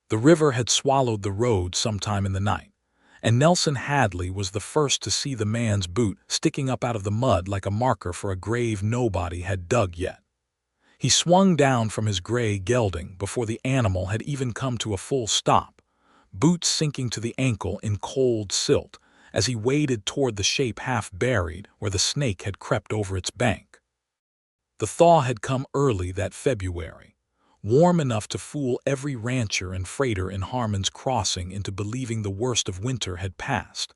The river had swallowed the road sometime in the night, and Nelson Hadley was the first to see the man's boot sticking up out of the mud like a marker for a grave nobody had dug yet. He swung down from his gray gelding before the animal had even come to a full stop, boots sinking to the ankle in cold silt as he waded toward the shape half buried where the snake had crept over its bank. The thaw had come early that February, warm enough to fool every rancher and freighter in Harmon's Crossing into believing the worst of winter had passed,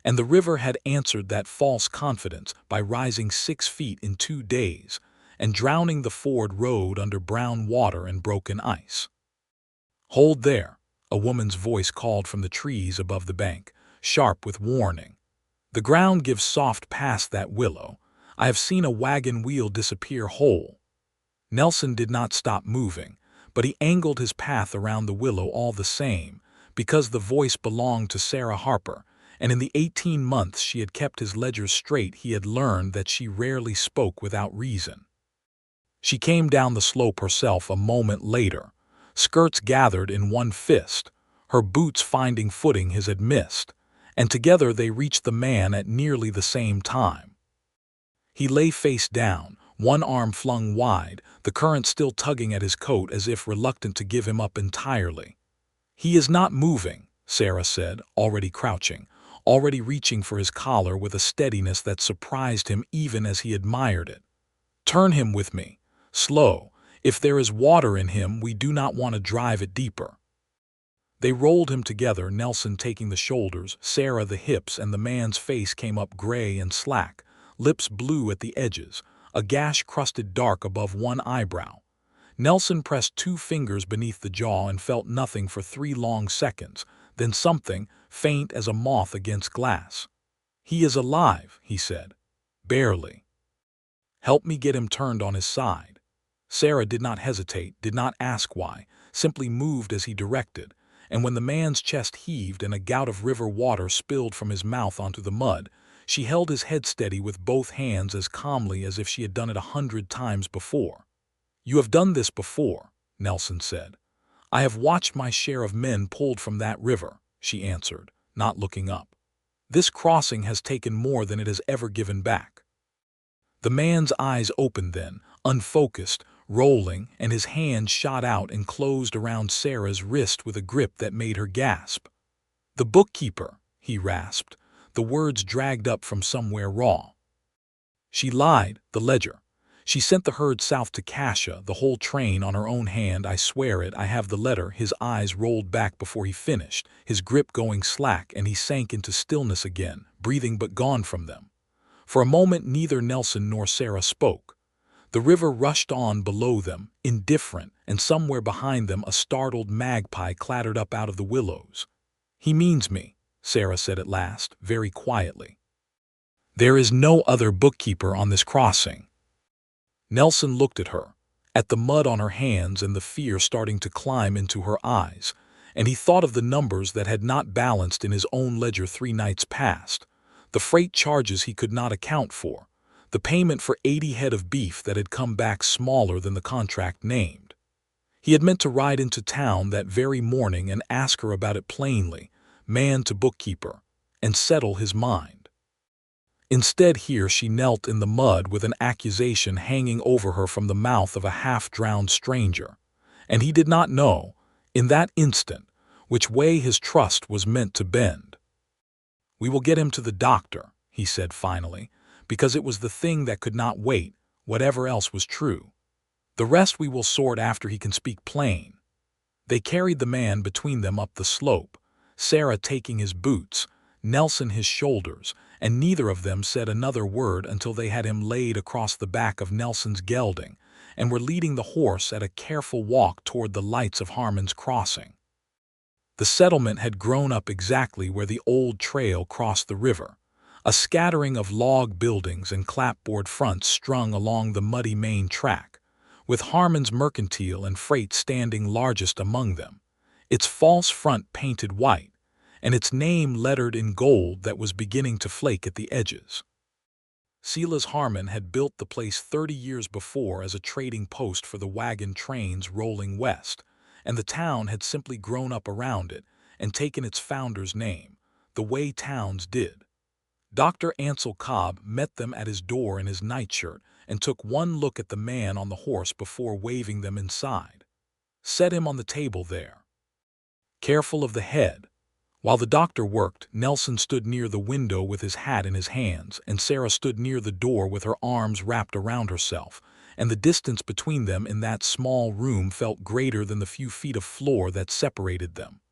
and the river had answered that false confidence by rising 6 feet in 2 days and drowning the ford road under brown water and broken ice. "Hold there," a woman's voice called from the trees above the bank, sharp with warning. "The ground gives soft past that willow. I have seen a wagon wheel disappear whole." Nelson did not stop moving, but he angled his path around the willow all the same, because the voice belonged to Sarah Harper, and in the 18 months she had kept his ledger straight he had learned that she rarely spoke without reason. She came down the slope herself a moment later, skirts gathered in one fist, her boots finding footing his had missed, and together they reached the man at nearly the same time. He lay face down, one arm flung wide, the current still tugging at his coat as if reluctant to give him up entirely. "He is not moving," Sarah said, already crouching, already reaching for his collar with a steadiness that surprised him even as he admired it. "Turn him with me. Slow. If there is water in him, we do not want to drive it deeper." They rolled him together, Nelson taking the shoulders, Sarah the hips, and the man's face came up gray and slack, lips blue at the edges, a gash crusted dark above one eyebrow. Nelson pressed 2 fingers beneath the jaw and felt nothing for 3 long seconds, then something, faint as a moth against glass. "He is alive," he said. "Barely." "Help me get him turned on his side." Sarah did not hesitate, did not ask why, simply moved as he directed, and when the man's chest heaved and a gout of river water spilled from his mouth onto the mud, she held his head steady with both hands as calmly as if she had done it 100 times before. "You have done this before," Nelson said. "I have watched my share of men pulled from that river," she answered, not looking up. "This crossing has taken more than it has ever given back." The man's eyes opened then, unfocused, rolling, and his hand shot out and closed around Sarah's wrist with a grip that made her gasp. "The bookkeeper," he rasped, the words dragged up from somewhere raw. "She lied, the ledger. She sent the herd south to Cassia, the whole train on her own hand. I swear it, I have the letter." His eyes rolled back before he finished, his grip going slack, and he sank into stillness again, breathing but gone from them. For a moment neither Nelson nor Sarah spoke. The river rushed on below them, indifferent, and somewhere behind them a startled magpie clattered up out of the willows. "He means me," Sarah said at last, very quietly. "There is no other bookkeeper on this crossing." Nelson looked at her, at the mud on her hands and the fear starting to climb into her eyes, and he thought of the numbers that had not balanced in his own ledger 3 nights past, the freight charges he could not account for, the payment for 80 head of beef that had come back smaller than the contract named. He had meant to ride into town that very morning and ask her about it plainly, man to bookkeeper, and settle his mind. Instead, here she knelt in the mud with an accusation hanging over her from the mouth of a half-drowned stranger, and he did not know, in that instant, which way his trust was meant to bend. "We will get him to the doctor," he said finally, because it was the thing that could not wait, whatever else was true. "The rest we will sort after he can speak plain." They carried the man between them up the slope, Sarah taking his boots, Nelson his shoulders, and neither of them said another word until they had him laid across the back of Nelson's gelding and were leading the horse at a careful walk toward the lights of Harmon's Crossing. The settlement had grown up exactly where the old trail crossed the river, a scattering of log buildings and clapboard fronts strung along the muddy main track, with Harmon's Mercantile and Freight standing largest among them, its false front painted white, and its name lettered in gold that was beginning to flake at the edges. Silas Harmon had built the place 30 years before as a trading post for the wagon trains rolling west, and the town had simply grown up around it and taken its founder's name, the way towns did. Dr. Ansel Cobb met them at his door in his nightshirt and took one look at the man on the horse before waving them inside. Set him on the table there. Careful of the head. While the doctor worked, Nelson stood near the window with his hat in his hands, and Sarah stood near the door with her arms wrapped around herself, and the distance between them in that small room felt greater than the few feet of floor that separated them.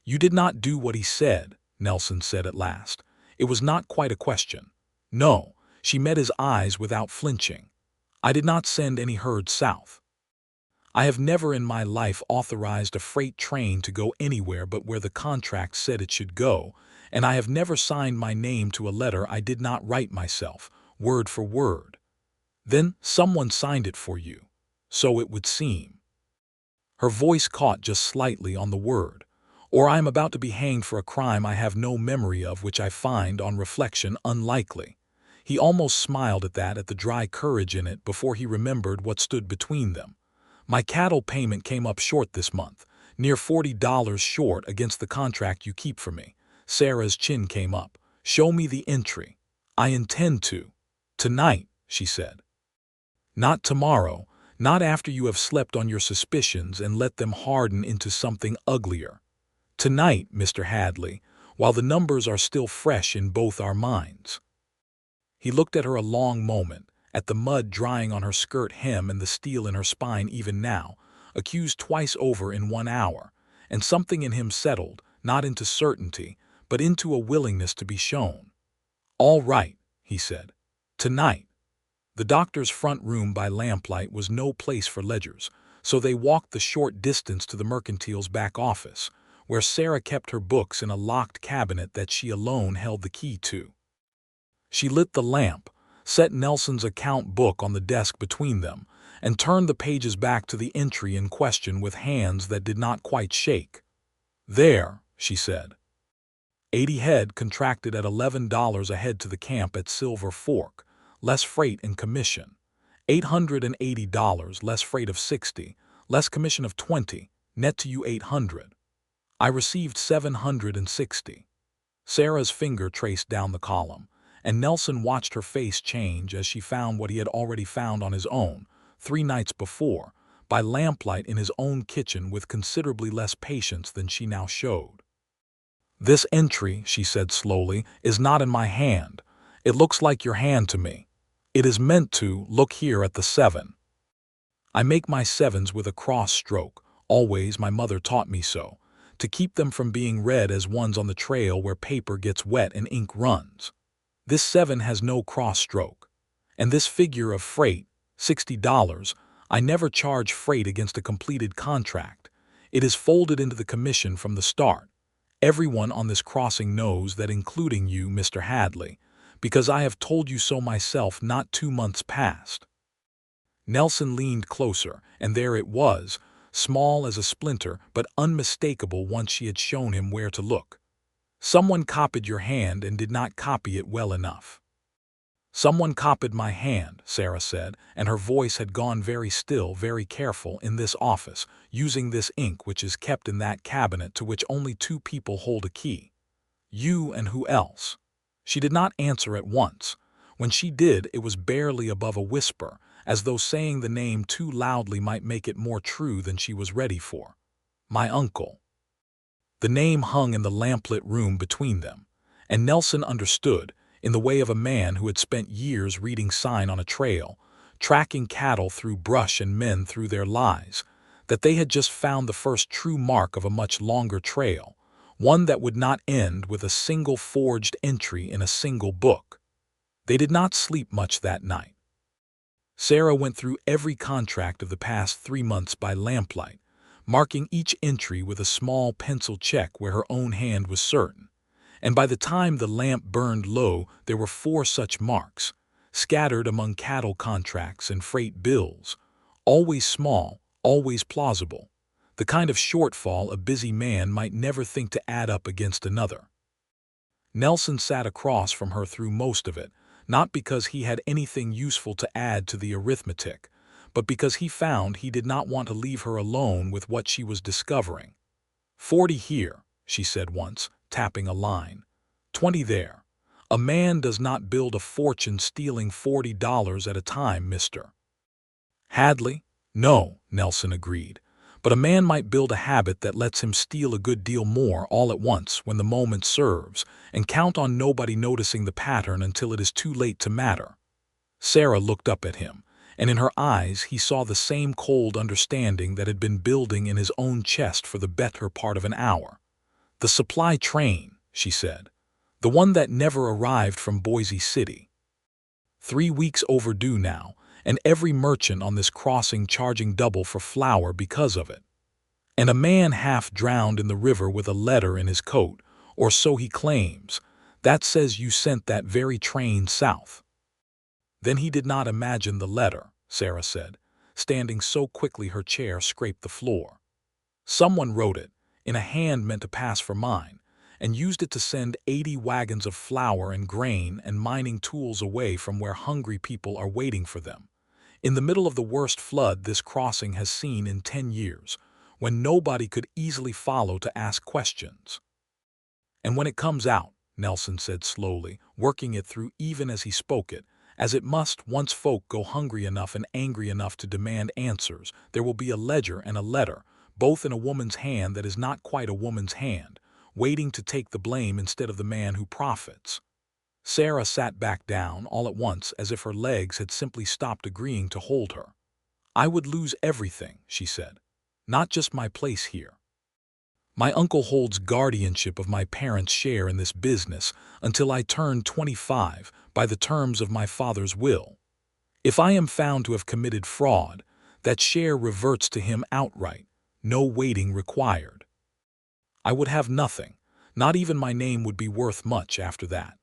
"You did not do what he said," Nelson said at last. It was not quite a question. "No," she met his eyes without flinching. "I did not send any herd south. I have never in my life authorized a freight train to go anywhere but where the contract said it should go, and I have never signed my name to a letter I did not write myself, word for word." "Then someone signed it for you." "So it would seem." Her voice caught just slightly on the word. "Or I am about to be hanged for a crime I have no memory of, which I find, on reflection, unlikely." He almost smiled at the dry courage in it before he remembered what stood between them. "My cattle payment came up short this month, near $40 short against the contract you keep for me." Sarah's chin came up. "Show me the entry." "I intend to." "Tonight," she said. "Not tomorrow, not after you have slept on your suspicions and let them harden into something uglier. Tonight, Mr. Hadley, while the numbers are still fresh in both our minds." He looked at her a long moment, at the mud drying on her skirt hem and the steel in her spine even now, accused twice over in 1 hour, and something in him settled, not into certainty, but into a willingness to be shown. "All right," he said. "Tonight." The doctor's front room by lamplight was no place for ledgers, so they walked the short distance to the mercantile's back office, where Sarah kept her books in a locked cabinet that she alone held the key to. She lit the lamp, set Nelson's account book on the desk between them, and turned the pages back to the entry in question with hands that did not quite shake. "There," she said. 80 head contracted at $11 a head to the camp at Silver Fork, less freight and commission. $880 less freight of 60, less commission of 20, net to you 800. I received 760. Sarah's finger traced down the column, and Nelson watched her face change as she found what he had already found on his own, 3 nights before, by lamplight in his own kitchen with considerably less patience than she now showed. "This entry," she said slowly, "is not in my hand. It looks like your hand to me. It is meant to look here at the 7. I make my 7s with a cross stroke, always, my mother taught me so, to keep them from being read as ones on the trail where paper gets wet and ink runs. This 7 has no cross stroke. And this figure of freight, $60, I never charge freight against a completed contract. It is folded into the commission from the start. Everyone on this crossing knows that, including you, Mr. Hadley, because I have told you so myself not 2 months past." Nelson leaned closer, and there it was, small as a splinter but unmistakable once she had shown him where to look. "Someone copied your hand and did not copy it well enough." "Someone copied my hand," Sarah said, and her voice had gone very still, very careful, "in this office, using this ink which is kept in that cabinet to which only 2 people hold a key. You and who else?" She did not answer at once. When she did, it was barely above a whisper, as though saying the name too loudly might make it more true than she was ready for. "My uncle." The name hung in the lamplit room between them, and Nelson understood, in the way of a man who had spent years reading sign on a trail, tracking cattle through brush and men through their lives, that they had just found the first true mark of a much longer trail, one that would not end with a single forged entry in a single book. They did not sleep much that night. Sarah went through every contract of the past 3 months by lamplight, marking each entry with a small pencil check where her own hand was certain, and by the time the lamp burned low there were 4 such marks, scattered among cattle contracts and freight bills, always small, always plausible, the kind of shortfall a busy man might never think to add up against another. Nelson sat across from her through most of it, not because he had anything useful to add to the arithmetic, but because he found he did not want to leave her alone with what she was discovering. 40 here, she said once, tapping a line. 20 there. A man does not build a fortune stealing $40 at a time, Mr. Hadley? No, Nelson agreed. But a man might build a habit that lets him steal a good deal more all at once when the moment serves, and count on nobody noticing the pattern until it is too late to matter. Sarah looked up at him, and in her eyes he saw the same cold understanding that had been building in his own chest for the better part of an hour. The supply train, she said. The one that never arrived from Boise City. 3 weeks overdue now, and every merchant on this crossing charging double for flour because of it. And a man half drowned in the river with a letter in his coat, or so he claims, that says you sent that very train south. Then he did not imagine the letter, Sarah said, standing so quickly her chair scraped the floor. Someone wrote it, in a hand meant to pass for mine, and used it to send 80 wagons of flour and grain and mining tools away from where hungry people are waiting for them. In the middle of the worst flood this crossing has seen in 10 years, when nobody could easily follow to ask questions. And when it comes out, Nelson said slowly, working it through even as he spoke it, as it must once folk go hungry enough and angry enough to demand answers, there will be a ledger and a letter, both in a woman's hand that is not quite a woman's hand, waiting to take the blame instead of the man who profits. Sarah sat back down all at once as if her legs had simply stopped agreeing to hold her. I would lose everything, she said. Not just my place here. My uncle holds guardianship of my parents' share in this business until I turn 25 by the terms of my father's will. If I am found to have committed fraud, that share reverts to him outright, no waiting required. I would have nothing, not even my name would be worth much after that.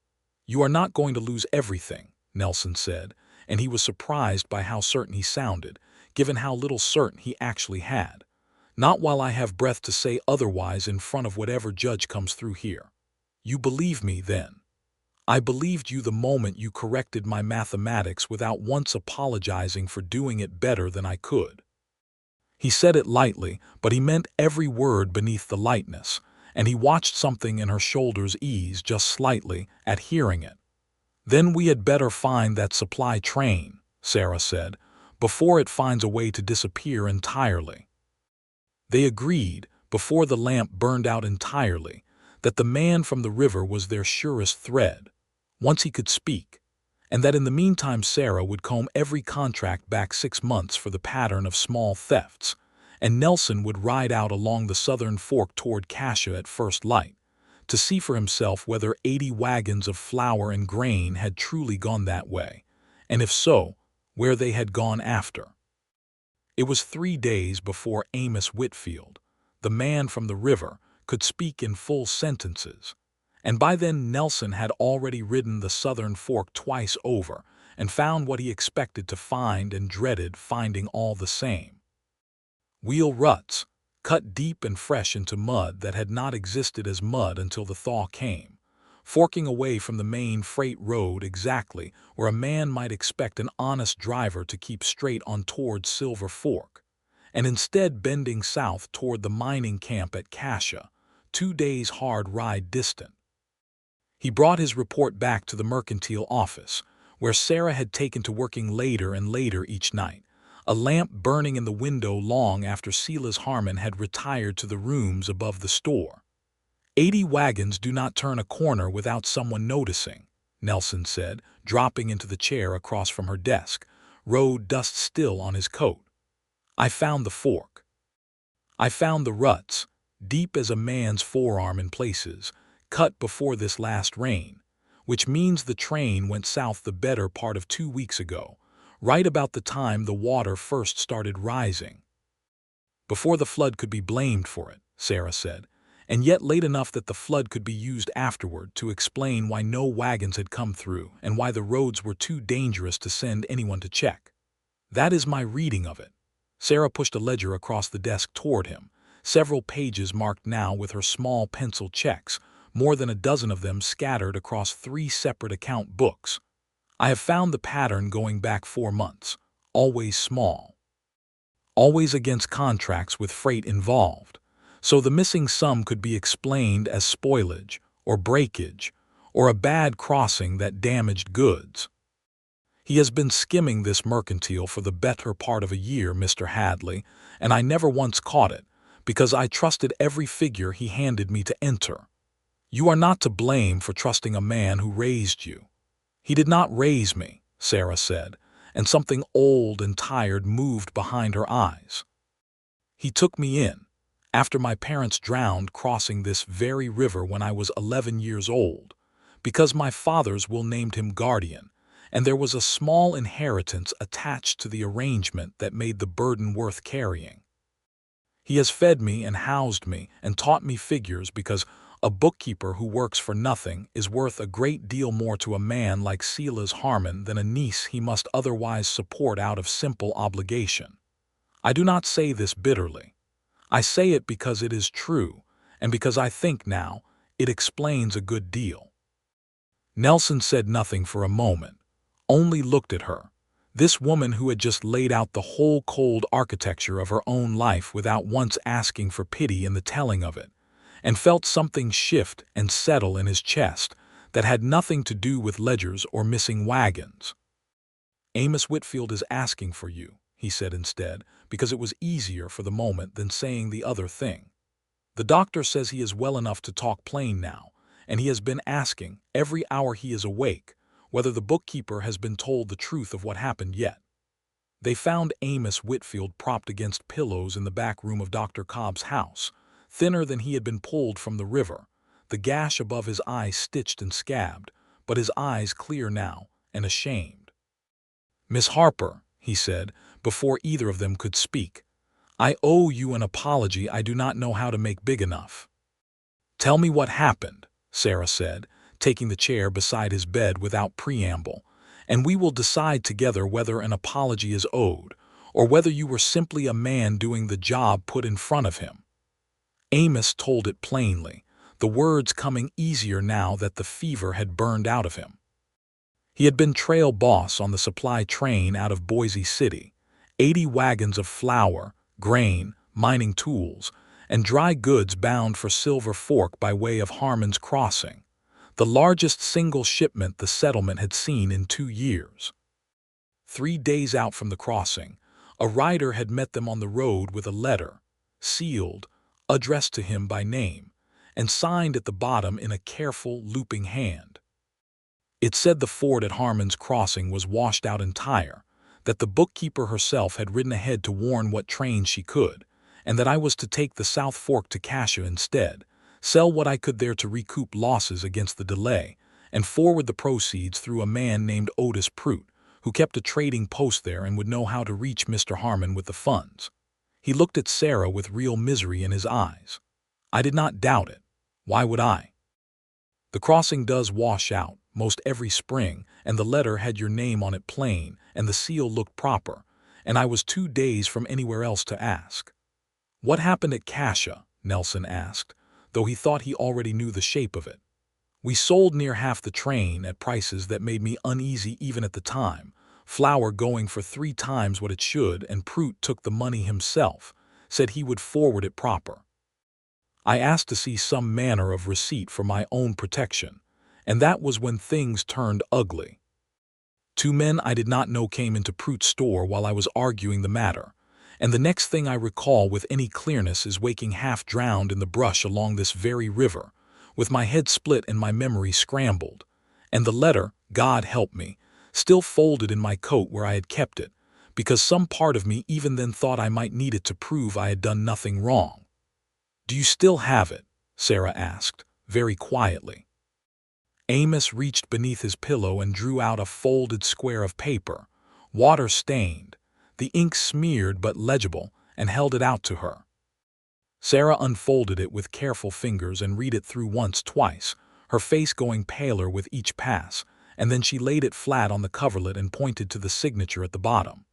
You are not going to lose everything, Nelson said, and he was surprised by how certain he sounded, given how little certain he actually had. Not while I have breath to say otherwise in front of whatever judge comes through here. You believe me, then. I believed you the moment you corrected my mathematics without once apologizing for doing it better than I could. He said it lightly, but he meant every word beneath the lightness, and he watched something in her shoulders ease just slightly at hearing it. Then we had better find that supply train, Sarah said, before it finds a way to disappear entirely. They agreed, before the lamp burned out entirely, that the man from the river was their surest thread, once he could speak, and that in the meantime Sarah would comb every contract back 6 months for the pattern of small thefts, and Nelson would ride out along the southern fork toward Cassia at first light, to see for himself whether 80 wagons of flour and grain had truly gone that way, and if so, where they had gone after. It was 3 days before Amos Whitfield, the man from the river, could speak in full sentences, and by then Nelson had already ridden the southern fork twice over and found what he expected to find and dreaded finding all the same. Wheel ruts, cut deep and fresh into mud that had not existed as mud until the thaw came, forking away from the main freight road exactly where a man might expect an honest driver to keep straight on towards Silver Fork, and instead bending south toward the mining camp at Cassia, 2 days' hard ride distant. He brought his report back to the mercantile office, where Sarah had taken to working later and later each night, a lamp burning in the window long after Silas Harmon had retired to the rooms above the store. 80 wagons do not turn a corner without someone noticing, Nelson said, dropping into the chair across from her desk, road dust still on his coat. I found the fork. I found the ruts, deep as a man's forearm in places, cut before this last rain, which means the train went south the better part of 2 weeks ago, right about the time the water first started rising. Before the flood could be blamed for it, Sarah said, and yet late enough that the flood could be used afterward to explain why no wagons had come through and why the roads were too dangerous to send anyone to check. That is my reading of it. Sarah pushed a ledger across the desk toward him, several pages marked now with her small pencil checks, more than a dozen of them scattered across 3 separate account books. I have found the pattern going back 4 months, always small. always against contracts with freight involved, so the missing sum could be explained as spoilage or breakage or a bad crossing that damaged goods. He has been skimming this mercantile for the better part of a year, Mr. Hadley, and I never once caught it, because I trusted every figure he handed me to enter. You are not to blame for trusting a man who raised you. He did not raise me, Sarah said, and something old and tired moved behind her eyes. He took me in, after my parents drowned crossing this very river when I was 11 years old, because my father's will named him guardian, and there was a small inheritance attached to the arrangement that made the burden worth carrying. He has fed me and housed me and taught me figures because a bookkeeper who works for nothing is worth a great deal more to a man like Silas Harmon than a niece he must otherwise support out of simple obligation. I do not say this bitterly. I say it because it is true, and because I think now it explains a good deal. Nelson said nothing for a moment, only looked at her, this woman who had just laid out the whole cold architecture of her own life without once asking for pity in the telling of it, and felt something shift and settle in his chest that had nothing to do with ledgers or missing wagons. Amos Whitfield is asking for you, he said instead, because it was easier for the moment than saying the other thing. The doctor says he is well enough to talk plain now, and he has been asking, every hour he is awake, whether the bookkeeper has been told the truth of what happened yet. They found Amos Whitfield propped against pillows in the back room of Dr. Cobb's house, thinner than he had been pulled from the river, the gash above his eye stitched and scabbed, but his eyes clear now and ashamed. "Miss Harper," he said, before either of them could speak, "I owe you an apology I do not know how to make big enough." "Tell me what happened," Sarah said, taking the chair beside his bed without preamble, "and we will decide together whether an apology is owed, or whether you were simply a man doing the job put in front of him." Amos told it plainly, the words coming easier now that the fever had burned out of him. He had been trail boss on the supply train out of Boise City, 80 wagons of flour, grain, mining tools, and dry goods bound for Silver Fork by way of Harmon's Crossing, the largest single shipment the settlement had seen in 2 years. 3 days out from the crossing, a rider had met them on the road with a letter, sealed, addressed to him by name, and signed at the bottom in a careful, looping hand. It said the ford at Harmon's Crossing was washed out entire, that the bookkeeper herself had ridden ahead to warn what trains she could, and that I was to take the South Fork to Cassia instead, sell what I could there to recoup losses against the delay, and forward the proceeds through a man named Otis Prout, who kept a trading post there and would know how to reach Mr. Harmon with the funds. He looked at Sarah with real misery in his eyes. I did not doubt it. Why would I? The crossing does wash out, most every spring, and the letter had your name on it plain, and the seal looked proper, and I was 2 days from anywhere else to ask. What happened at Cassia? Nelson asked, though he thought he already knew the shape of it. We sold near half the train at prices that made me uneasy even at the time, flour going for 3 times what it should, and Prout took the money himself, said he would forward it proper. I asked to see some manner of receipt for my own protection, and that was when things turned ugly. 2 men I did not know came into Prout's store while I was arguing the matter, and the next thing I recall with any clearness is waking half drowned in the brush along this very river, with my head split and my memory scrambled, and the letter, God help me, still folded in my coat where I had kept it, because some part of me even then thought I might need it to prove I had done nothing wrong. "Do you still have it?" Sarah asked, very quietly. Amos reached beneath his pillow and drew out a folded square of paper, water-stained, the ink smeared but legible, and held it out to her. Sarah unfolded it with careful fingers and read it through once, twice, her face going paler with each pass, and then she laid it flat on the coverlet and pointed to the signature at the bottom.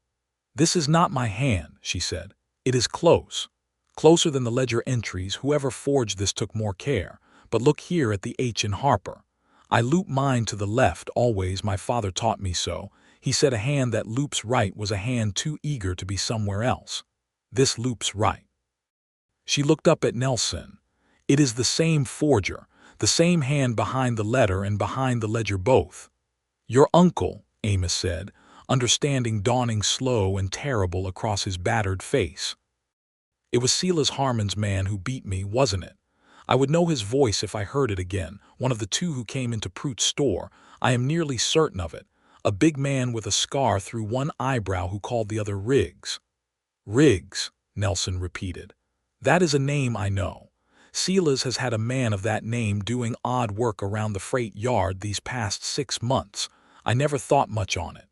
"This is not my hand," she said. "It is close. Closer than the ledger entries. Whoever forged this took more care, but look here at the H in Harper. I loop mine to the left always, my father taught me so. He said a hand that loops right was a hand too eager to be somewhere else. This loops right. She looked up at Nelson. It is the same forger, the same hand behind the letter and behind the ledger both. Your uncle, Amos said, understanding dawning slow and terrible across his battered face. It was Silas Harmon's man who beat me, wasn't it? I would know his voice if I heard it again, one of the two who came into Prout's store. I am nearly certain of it. A big man with a scar through one eyebrow who called the other Riggs. Riggs, Nelson repeated. That is a name I know. Silas has had a man of that name doing odd work around the freight yard these past 6 months. I never thought much on it.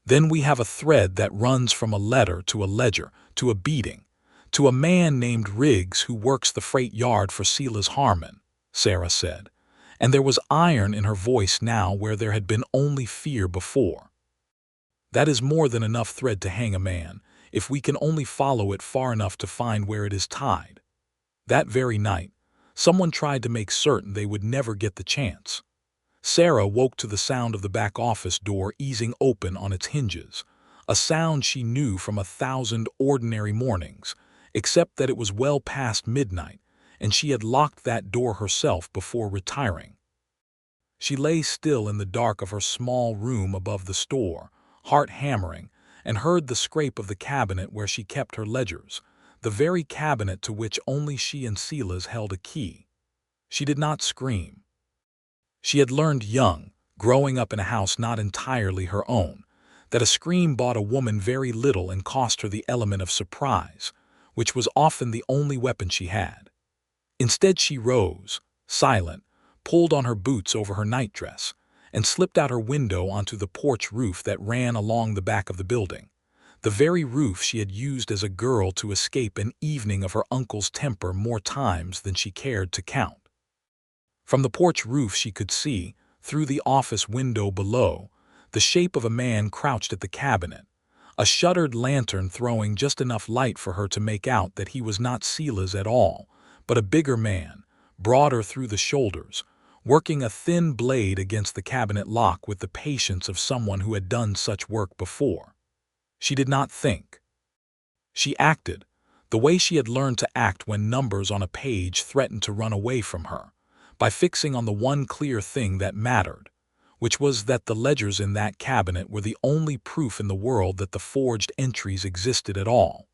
Then we have a thread that runs from a letter to a ledger, to a beating, to a man named Riggs who works the freight yard for Silas Harmon, Sarah said, and there was iron in her voice now where there had been only fear before. That is more than enough thread to hang a man, if we can only follow it far enough to find where it is tied. That very night, someone tried to make certain they would never get the chance. Sarah woke to the sound of the back office door easing open on its hinges, a sound she knew from 1,000 ordinary mornings, except that it was well past midnight, and she had locked that door herself before retiring. She lay still in the dark of her small room above the store, heart hammering, and heard the scrape of the cabinet where she kept her ledgers, the very cabinet to which only she and Silas held a key. She did not scream. She had learned young, growing up in a house not entirely her own, that a scream bought a woman very little and cost her the element of surprise, which was often the only weapon she had. Instead she rose, silent, pulled on her boots over her nightdress, and slipped out her window onto the porch roof that ran along the back of the building, the very roof she had used as a girl to escape an evening of her uncle's temper more times than she cared to count. From the porch roof she could see, through the office window below, the shape of a man crouched at the cabinet, a shuttered lantern throwing just enough light for her to make out that he was not Silas at all, but a bigger man, broader through the shoulders, working a thin blade against the cabinet lock with the patience of someone who had done such work before. She did not think. She acted, the way she had learned to act when numbers on a page threatened to run away from her, by fixing on the one clear thing that mattered, which was that the ledgers in that cabinet were the only proof in the world that the forged entries existed at all.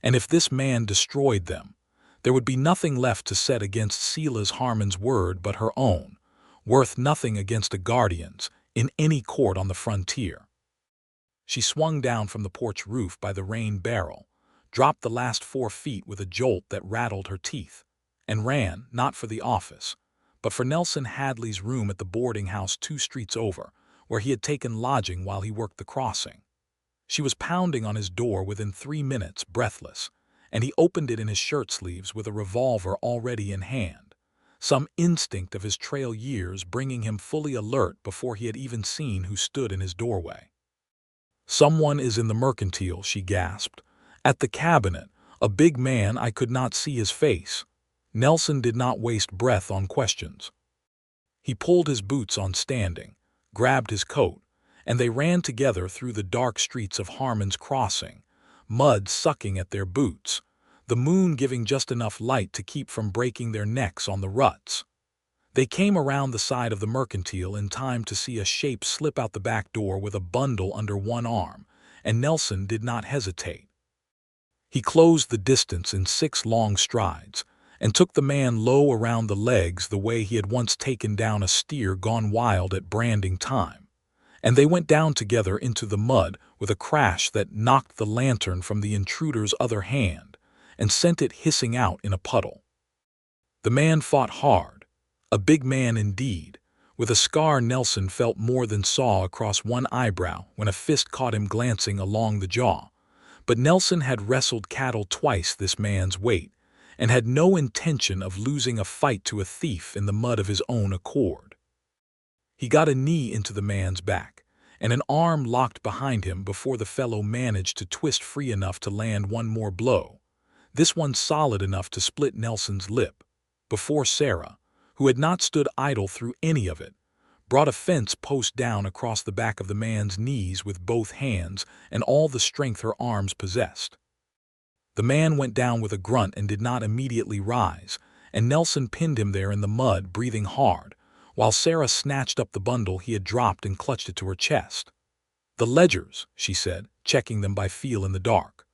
And if this man destroyed them, there would be nothing left to set against Silas Harmon's word but her own, worth nothing against a guardian's, in any court on the frontier. She swung down from the porch roof by the rain barrel, dropped the last 4 feet with a jolt that rattled her teeth, and ran, not for the office, but for Nelson Hadley's room at the boarding house 2 streets over, where he had taken lodging while he worked the crossing. She was pounding on his door within 3 minutes, breathless, and he opened it in his shirt sleeves with a revolver already in hand, some instinct of his trail years bringing him fully alert before he had even seen who stood in his doorway. "Someone is in the mercantile," she gasped. "At the cabinet, a big man, I could not see his face." Nelson did not waste breath on questions. He pulled his boots on standing, grabbed his coat, and they ran together through the dark streets of Harmon's Crossing, mud sucking at their boots, the moon giving just enough light to keep from breaking their necks on the ruts. They came around the side of the mercantile in time to see a shape slip out the back door with a bundle under one arm, and Nelson did not hesitate. He closed the distance in 6 long strides, and took the man low around the legs the way he had once taken down a steer gone wild at branding time, and they went down together into the mud with a crash that knocked the lantern from the intruder's other hand and sent it hissing out in a puddle. The man fought hard, a big man indeed, with a scar Nelson felt more than saw across one eyebrow when a fist caught him glancing along the jaw, but Nelson had wrestled cattle twice this man's weight, and had no intention of losing a fight to a thief in the mud of his own accord. He got a knee into the man's back, and an arm locked behind him before the fellow managed to twist free enough to land one more blow, this one solid enough to split Nelson's lip, before Sarah, who had not stood idle through any of it, brought a fence post down across the back of the man's knees with both hands and all the strength her arms possessed. The man went down with a grunt and did not immediately rise, and Nelson pinned him there in the mud, breathing hard, while Sarah snatched up the bundle he had dropped and clutched it to her chest. "The ledgers," she said, checking them by feel in the dark.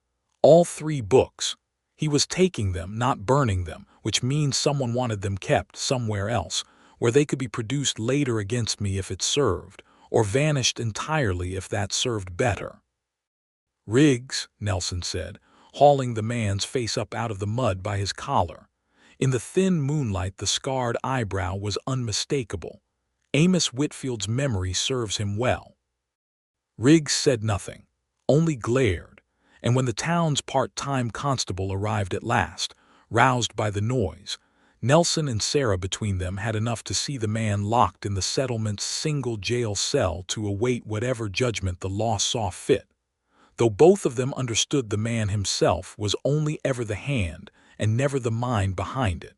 "All 3 books. He was taking them, not burning them, which means someone wanted them kept somewhere else, where they could be produced later against me if it served, or vanished entirely if that served better." "Riggs," Nelson said, hauling the man's face up out of the mud by his collar. In the thin moonlight, the scarred eyebrow was unmistakable. Amos Whitfield's memory serves him well. Riggs said nothing, only glared, and when the town's part-time constable arrived at last, roused by the noise, Nelson and Sarah between them had enough to see the man locked in the settlement's single jail cell to await whatever judgment the law saw fit, though both of them understood the man himself was only ever the hand and never the mind behind it.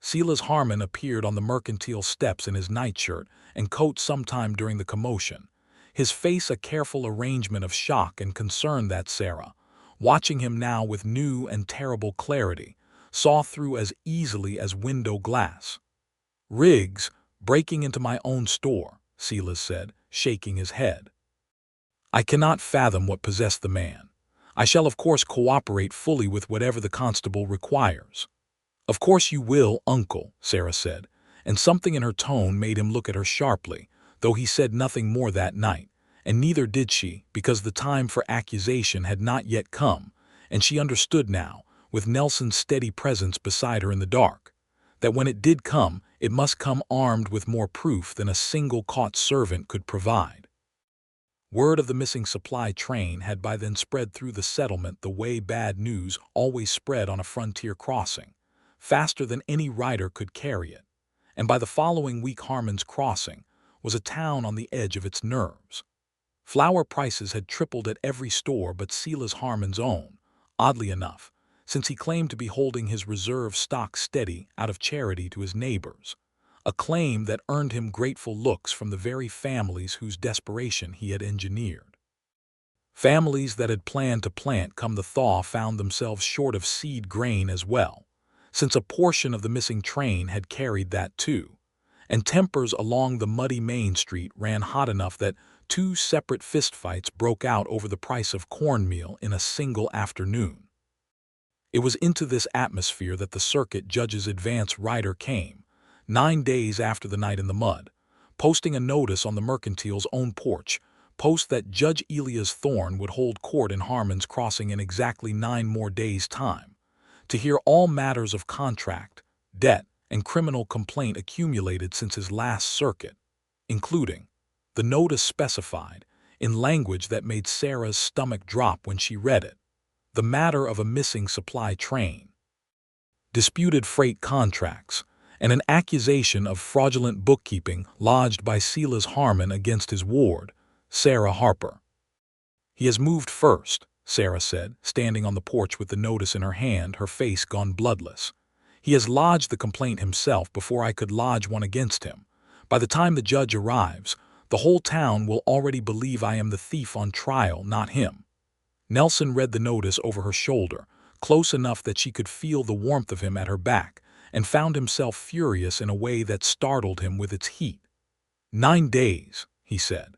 Silas Harmon appeared on the mercantile steps in his nightshirt and coat sometime during the commotion, his face a careful arrangement of shock and concern that Sarah, watching him now with new and terrible clarity, saw through as easily as window glass. "Riggs, breaking into my own store," Silas said, shaking his head. "I cannot fathom what possessed the man. I shall of course cooperate fully with whatever the constable requires." "Of course you will, Uncle," Sarah said, and something in her tone made him look at her sharply, though he said nothing more that night, and neither did she, because the time for accusation had not yet come, and she understood now, with Nelson's steady presence beside her in the dark, that when it did come, it must come armed with more proof than a single caught servant could provide. Word of the missing supply train had by then spread through the settlement the way bad news always spread on a frontier crossing, faster than any rider could carry it, and by the following week Harmon's Crossing was a town on the edge of its nerves. Flour prices had tripled at every store but Silas Harmon's own, oddly enough, since he claimed to be holding his reserve stock steady out of charity to his neighbors, a claim that earned him grateful looks from the very families whose desperation he had engineered. Families that had planned to plant come the thaw found themselves short of seed grain as well, since a portion of the missing train had carried that too, and tempers along the muddy Main Street ran hot enough that 2 separate fistfights broke out over the price of cornmeal in a single afternoon. It was into this atmosphere that the circuit judge's advance rider came, 9 days after the night in the mud, posting a notice on the mercantile's own porch, post that Judge Elias Thorne would hold court in Harmon's Crossing in exactly 9 more days' time, to hear all matters of contract, debt, and criminal complaint accumulated since his last circuit, including, the notice specified, in language that made Sarah's stomach drop when she read it, the matter of a missing supply train, disputed freight contracts, and an accusation of fraudulent bookkeeping lodged by Silas Harmon against his ward, Sarah Harper. "He has moved first," Sarah said, standing on the porch with the notice in her hand, her face gone bloodless. "He has lodged the complaint himself before I could lodge one against him. By the time the judge arrives, the whole town will already believe I am the thief on trial, not him." Nelson read the notice over her shoulder, close enough that she could feel the warmth of him at her back, and found himself furious in a way that startled him with its heat. 9 days, he said.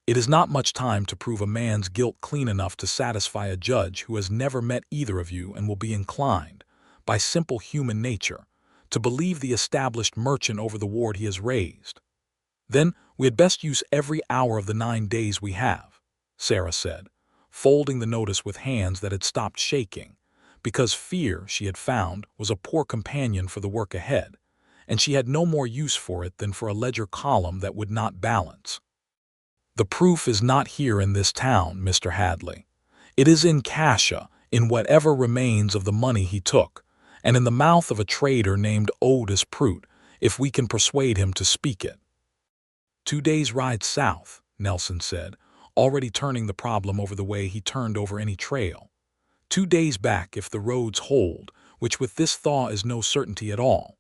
It is not much time to prove a man's guilt clean enough to satisfy a judge who has never met either of you and will be inclined, by simple human nature, to believe the established merchant over the ward he has raised. "Then we had best use every hour of the 9 days we have," Sarah said, folding the notice with hands that had stopped shaking, because fear, she had found, was a poor companion for the work ahead, and she had no more use for it than for a ledger column that would not balance. "The proof is not here in this town, Mr. Hadley. It is in Cassia, in whatever remains of the money he took, and in the mouth of a trader named Otis Prout, if we can persuade him to speak it." 2 days' ride south, Nelson said, already turning the problem over the way he turned over any trail. 2 days back if the roads hold, which with this thaw is no certainty at all.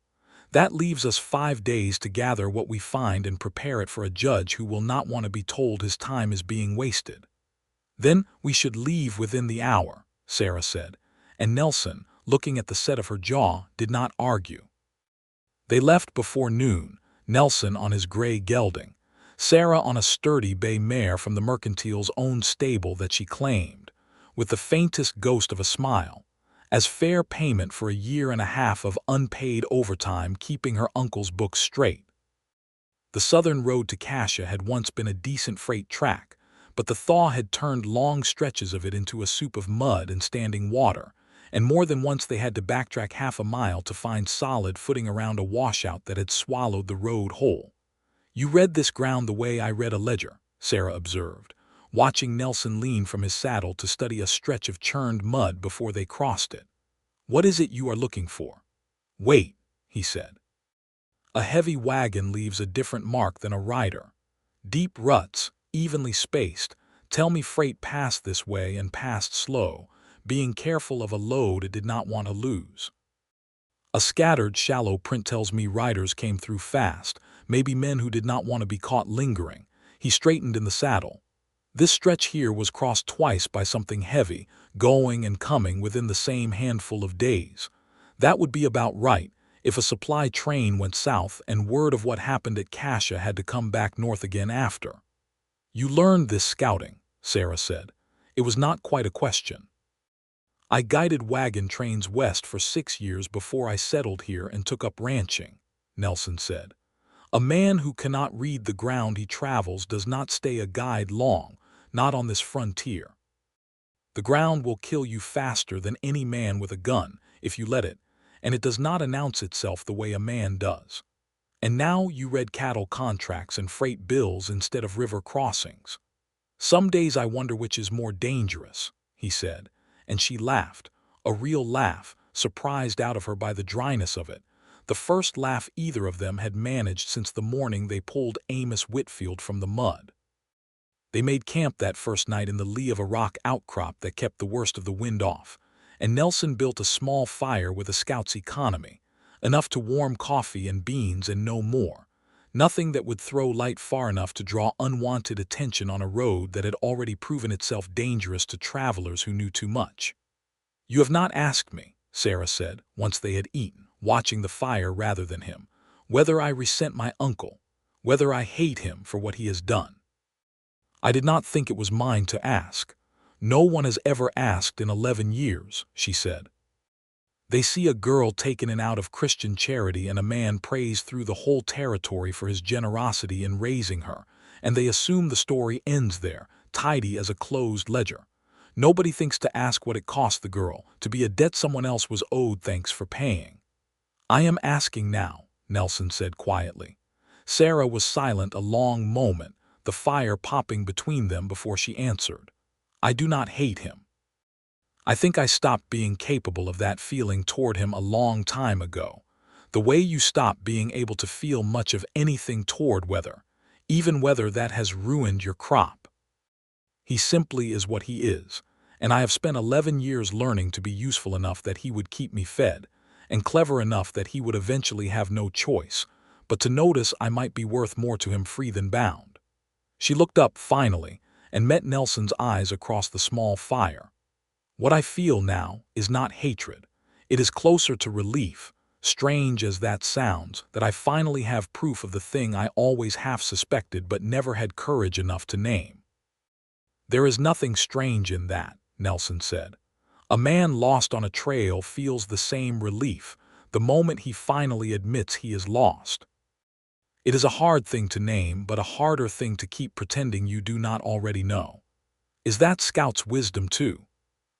That leaves us 5 days to gather what we find and prepare it for a judge who will not want to be told his time is being wasted. "Then we should leave within the hour," Sarah said, and Nelson, looking at the set of her jaw, did not argue. They left before noon, Nelson on his gray gelding, Sarah on a sturdy bay mare from the mercantile's own stable that she claimed, with the faintest ghost of a smile, as fair payment for a year and a half of unpaid overtime keeping her uncle's books straight. The southern road to Cassia had once been a decent freight track, but the thaw had turned long stretches of it into a soup of mud and standing water, and more than once they had to backtrack half a mile to find solid footing around a washout that had swallowed the road whole. "You read this ground the way I read a ledger," Sarah observed, watching Nelson lean from his saddle to study a stretch of churned mud before they crossed it. "What is it you are looking for?" "Wait," he said. "A heavy wagon leaves a different mark than a rider. Deep ruts, evenly spaced, tell me freight passed this way and passed slow, being careful of a load it did not want to lose. A scattered, shallow print tells me riders came through fast, maybe men who did not want to be caught lingering." He straightened in the saddle. "This stretch here was crossed twice by something heavy, going and coming within the same handful of days. That would be about right, if a supply train went south and word of what happened at Cassia had to come back north again after." "You learned this scouting," Sarah said. It was not quite a question. "I guided wagon trains west for 6 years before I settled here and took up ranching," Nelson said. "A man who cannot read the ground he travels does not stay a guide long, not on this frontier. The ground will kill you faster than any man with a gun, if you let it, and it does not announce itself the way a man does. And now you read cattle contracts and freight bills instead of river crossings. Some days I wonder which is more dangerous," he said, and she laughed, a real laugh, surprised out of her by the dryness of it, the first laugh either of them had managed since the morning they pulled Amos Whitfield from the mud. They made camp that first night in the lee of a rock outcrop that kept the worst of the wind off, and Nelson built a small fire with a scout's economy, enough to warm coffee and beans and no more, nothing that would throw light far enough to draw unwanted attention on a road that had already proven itself dangerous to travelers who knew too much. "You have not asked me," Sarah said, once they had eaten, watching the fire rather than him, "whether I resent my uncle, whether I hate him for what he has done." "I did not think it was mine to ask. No one has ever asked in 11 years, she said. "They see a girl taken in out of Christian charity and a man praised through the whole territory for his generosity in raising her, and they assume the story ends there, tidy as a closed ledger. Nobody thinks to ask what it cost the girl, to be a debt someone else was owed thanks for paying." "I am asking now," Nelson said quietly. Sarah was silent a long moment, the fire popping between them before she answered. "I do not hate him. I think I stopped being capable of that feeling toward him a long time ago, the way you stop being able to feel much of anything toward weather, even whether that has ruined your crop. He simply is what he is, and I have spent 11 years learning to be useful enough that he would keep me fed, and clever enough that he would eventually have no choice, but to notice I might be worth more to him free than bound." She looked up finally and met Nelson's eyes across the small fire. "What I feel now is not hatred. It is closer to relief, strange as that sounds, that I finally have proof of the thing I always half suspected but never had courage enough to name." "There is nothing strange in that," Nelson said. "A man lost on a trail feels the same relief the moment he finally admits he is lost. It is a hard thing to name, but a harder thing to keep pretending you do not already know. Is that Scout's wisdom too?"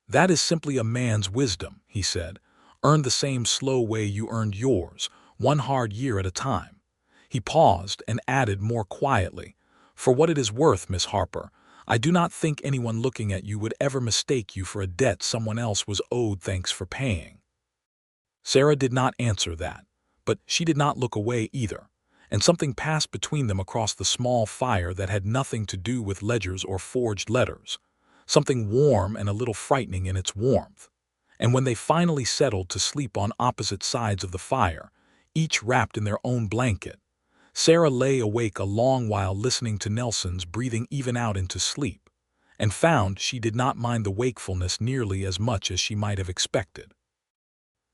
"That is simply a man's wisdom," he said, "earned the same slow way you earned yours, one hard year at a time." He paused and added more quietly, "For what it is worth, Miss Harper, I do not think anyone looking at you would ever mistake you for a debt someone else was owed thanks for paying." Sarah did not answer that, but she did not look away either, and something passed between them across the small fire that had nothing to do with ledgers or forged letters, something warm and a little frightening in its warmth. And when they finally settled to sleep on opposite sides of the fire, each wrapped in their own blanket, Sarah lay awake a long while listening to Nelson's breathing even out into sleep, and found she did not mind the wakefulness nearly as much as she might have expected.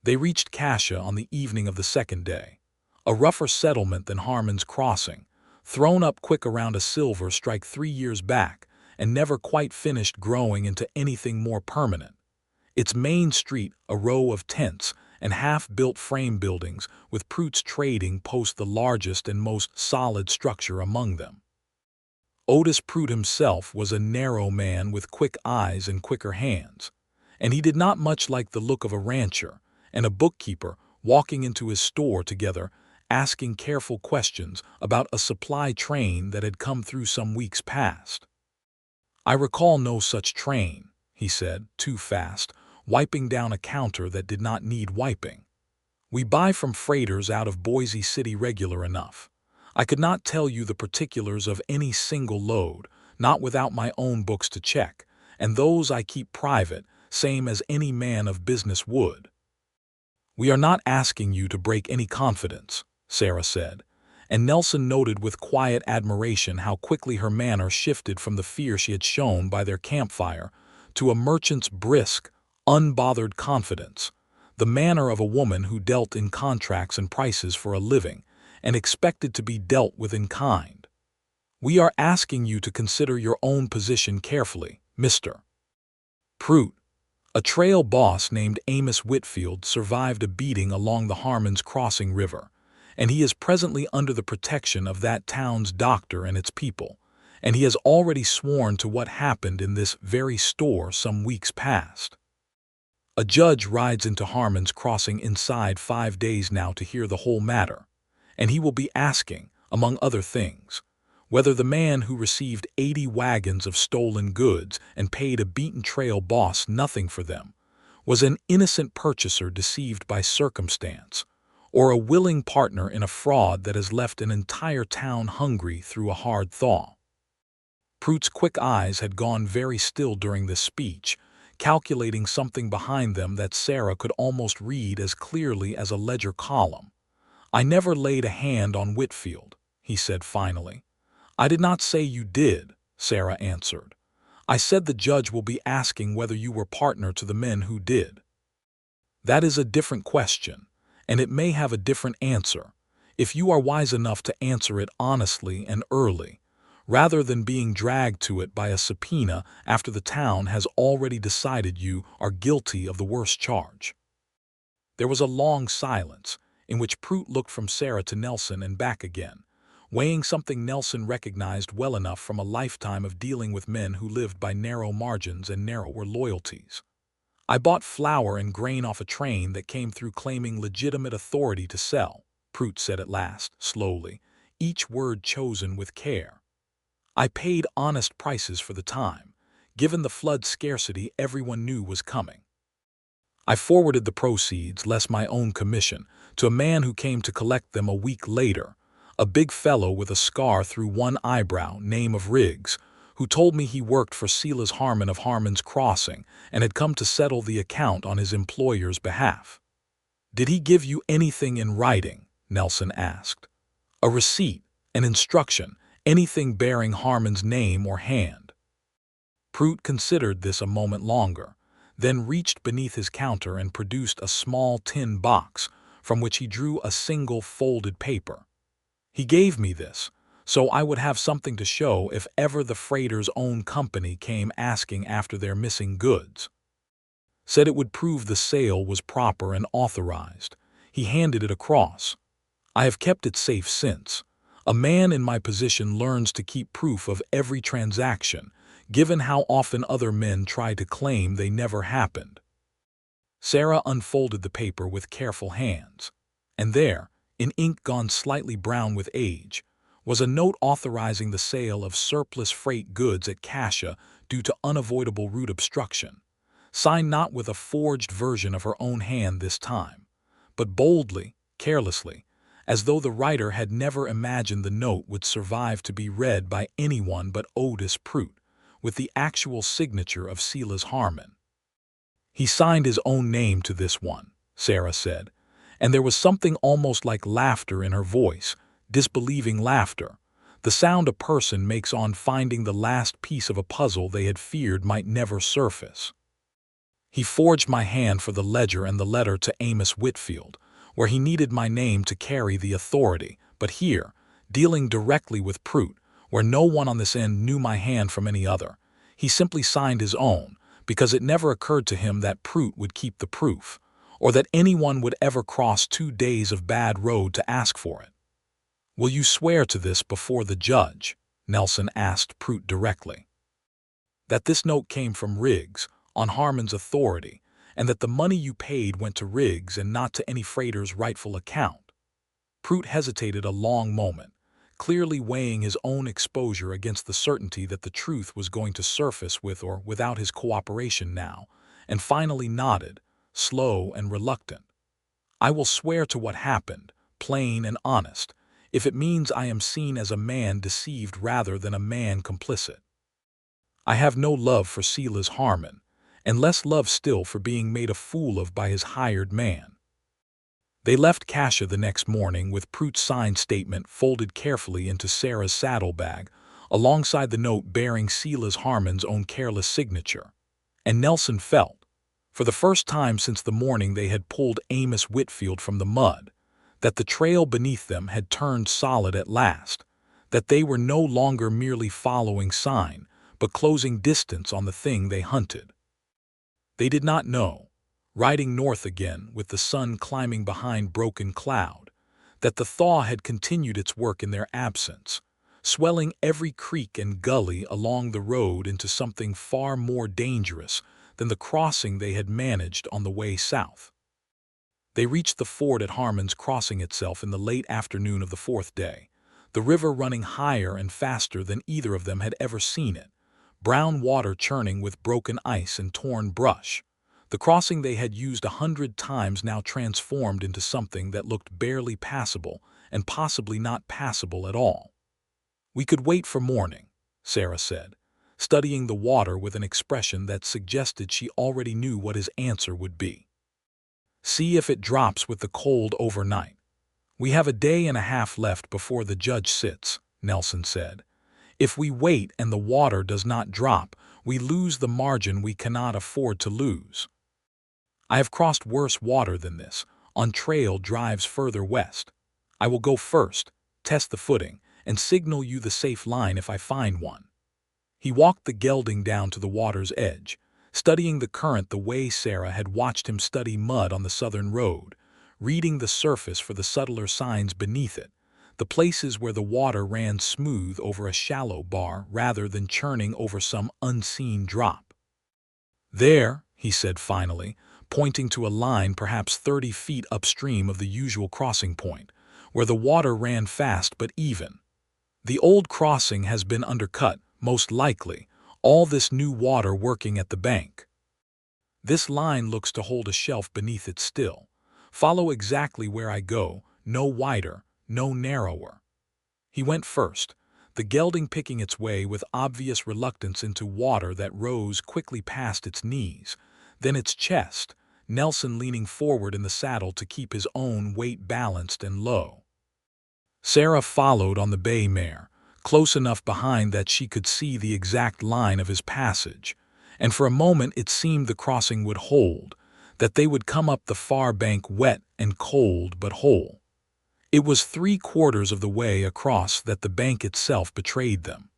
They reached Cascia on the evening of the second day, a rougher settlement than Harmon's Crossing, thrown up quick around a silver strike 3 years back and never quite finished growing into anything more permanent. Its main street a row of tents and half-built frame buildings with Prout's Trading Post the largest and most solid structure among them. Otis Prout himself was a narrow man with quick eyes and quicker hands, and he did not much like the look of a rancher and a bookkeeper walking into his store together, asking careful questions about a supply train that had come through some weeks past. "I recall no such train," he said, too fast, wiping down a counter that did not need wiping. "We buy from freighters out of Boise City regular enough. I could not tell you the particulars of any single load, not without my own books to check, and those I keep private, same as any man of business would." "We are not asking you to break any confidence," Sarah said, and Nelson noted with quiet admiration how quickly her manner shifted from the fear she had shown by their campfire to a merchant's brisk, unbothered confidence, the manner of a woman who dealt in contracts and prices for a living and expected to be dealt with in kind. "We are asking you to consider your own position carefully, Mr. Prout." A trail boss named Amos Whitfield survived a beating along the Harmon's Crossing River, and he is presently under the protection of that town's doctor and its people, and he has already sworn to what happened in this very store some weeks past. A judge rides into Harmon's Crossing inside 5 days now to hear the whole matter, and he will be asking, among other things, whether the man who received 80 wagons of stolen goods and paid a beaten trail boss nothing for them was an innocent purchaser deceived by circumstance, or a willing partner in a fraud that has left an entire town hungry through a hard thaw. Prout's quick eyes had gone very still during this speech, calculating something behind them that Sarah could almost read as clearly as a ledger column. "I never laid a hand on Whitfield," he said finally. "I did not say you did," Sarah answered. "I said the judge will be asking whether you were partner to the men who did. That is a different question, and it may have a different answer, if you are wise enough to answer it honestly and early, rather than being dragged to it by a subpoena after the town has already decided you are guilty of the worst charge." There was a long silence, in which Prout looked from Sarah to Nelson and back again, weighing something Nelson recognized well enough from a lifetime of dealing with men who lived by narrow margins and narrower loyalties. "I bought flour and grain off a train that came through claiming legitimate authority to sell," Prout said at last, slowly, each word chosen with care. "I paid honest prices for the time, given the flood scarcity everyone knew was coming. I forwarded the proceeds, less my own commission, to a man who came to collect them a week later, a big fellow with a scar through one eyebrow, name of Riggs, who told me he worked for Silas Harmon of Harmon's Crossing and had come to settle the account on his employer's behalf." "Did he give you anything in writing?" Nelson asked. "A receipt, an instruction, anything bearing Harmon's name or hand?" Prout considered this a moment longer, then reached beneath his counter and produced a small tin box from which he drew a single folded paper. "He gave me this, so I would have something to show if ever the freighter's own company came asking after their missing goods. Said it would prove the sale was proper and authorized." He handed it across. "I have kept it safe since. A man in my position learns to keep proof of every transaction, given how often other men try to claim they never happened." Sarah unfolded the paper with careful hands, and there, in ink gone slightly brown with age, was a note authorizing the sale of surplus freight goods at Cascia due to unavoidable route obstruction, signed not with a forged version of her own hand this time, but boldly, carelessly, as though the writer had never imagined the note would survive to be read by anyone but Otis Prout, with the actual signature of Silas Harmon. "He signed his own name to this one," Sarah said, and there was something almost like laughter in her voice, disbelieving laughter, the sound a person makes on finding the last piece of a puzzle they had feared might never surface. He forged my hand for the ledger and the letter to Amos Whitfield, where he needed my name to carry the authority, but here, dealing directly with Prout, where no one on this end knew my hand from any other, he simply signed his own, because it never occurred to him that Prout would keep the proof, or that anyone would ever cross 2 days of bad road to ask for it. "Will you swear to this before the judge?" Nelson asked Prout directly. "That this note came from Riggs, on Harmon's authority, and that the money you paid went to Riggs and not to any freighter's rightful account." Prout hesitated a long moment, clearly weighing his own exposure against the certainty that the truth was going to surface with or without his cooperation now, and finally nodded, slow and reluctant. "I will swear to what happened, plain and honest, if it means I am seen as a man deceived rather than a man complicit. I have no love for Silas Harmon, and less love still for being made a fool of by his hired man." They left Kasia the next morning with Prout's signed statement folded carefully into Sarah's saddlebag, alongside the note bearing Silas Harmon's own careless signature. And Nelson felt, for the first time since the morning they had pulled Amos Whitfield from the mud, that the trail beneath them had turned solid at last, that they were no longer merely following sign, but closing distance on the thing they hunted. They did not know, riding north again with the sun climbing behind broken cloud, that the thaw had continued its work in their absence, swelling every creek and gully along the road into something far more dangerous than the crossing they had managed on the way south. They reached the ford at Harmon's Crossing itself in the late afternoon of the 4th day, the river running higher and faster than either of them had ever seen it, brown water churning with broken ice and torn brush. The crossing they had used 100 times now transformed into something that looked barely passable and possibly not passable at all. "We could wait for morning," Sarah said, studying the water with an expression that suggested she already knew what his answer would be. "See if it drops with the cold overnight. We have a day and a half left before the judge sits," Nelson said. "If we wait and the water does not drop, we lose the margin we cannot afford to lose. I have crossed worse water than this, on trail drives further west. I will go first, test the footing, and signal you the safe line if I find one." He walked the gelding down to the water's edge, studying the current the way Sarah had watched him study mud on the southern road, reading the surface for the subtler signs beneath it, the places where the water ran smooth over a shallow bar rather than churning over some unseen drop. "There," he said finally, pointing to a line perhaps 30 feet upstream of the usual crossing point, where the water ran fast but even. "The old crossing has been undercut, most likely, all this new water working at the bank. This line looks to hold a shelf beneath it still. Follow exactly where I go, no wider, no narrower." He went first, the gelding picking its way with obvious reluctance into water that rose quickly past its knees, then its chest, Nelson leaning forward in the saddle to keep his own weight balanced and low. Sarah followed on the bay mare, close enough behind that she could see the exact line of his passage, and for a moment it seemed the crossing would hold, that they would come up the far bank wet and cold but whole. It was 3/4 of the way across that the bank itself betrayed them.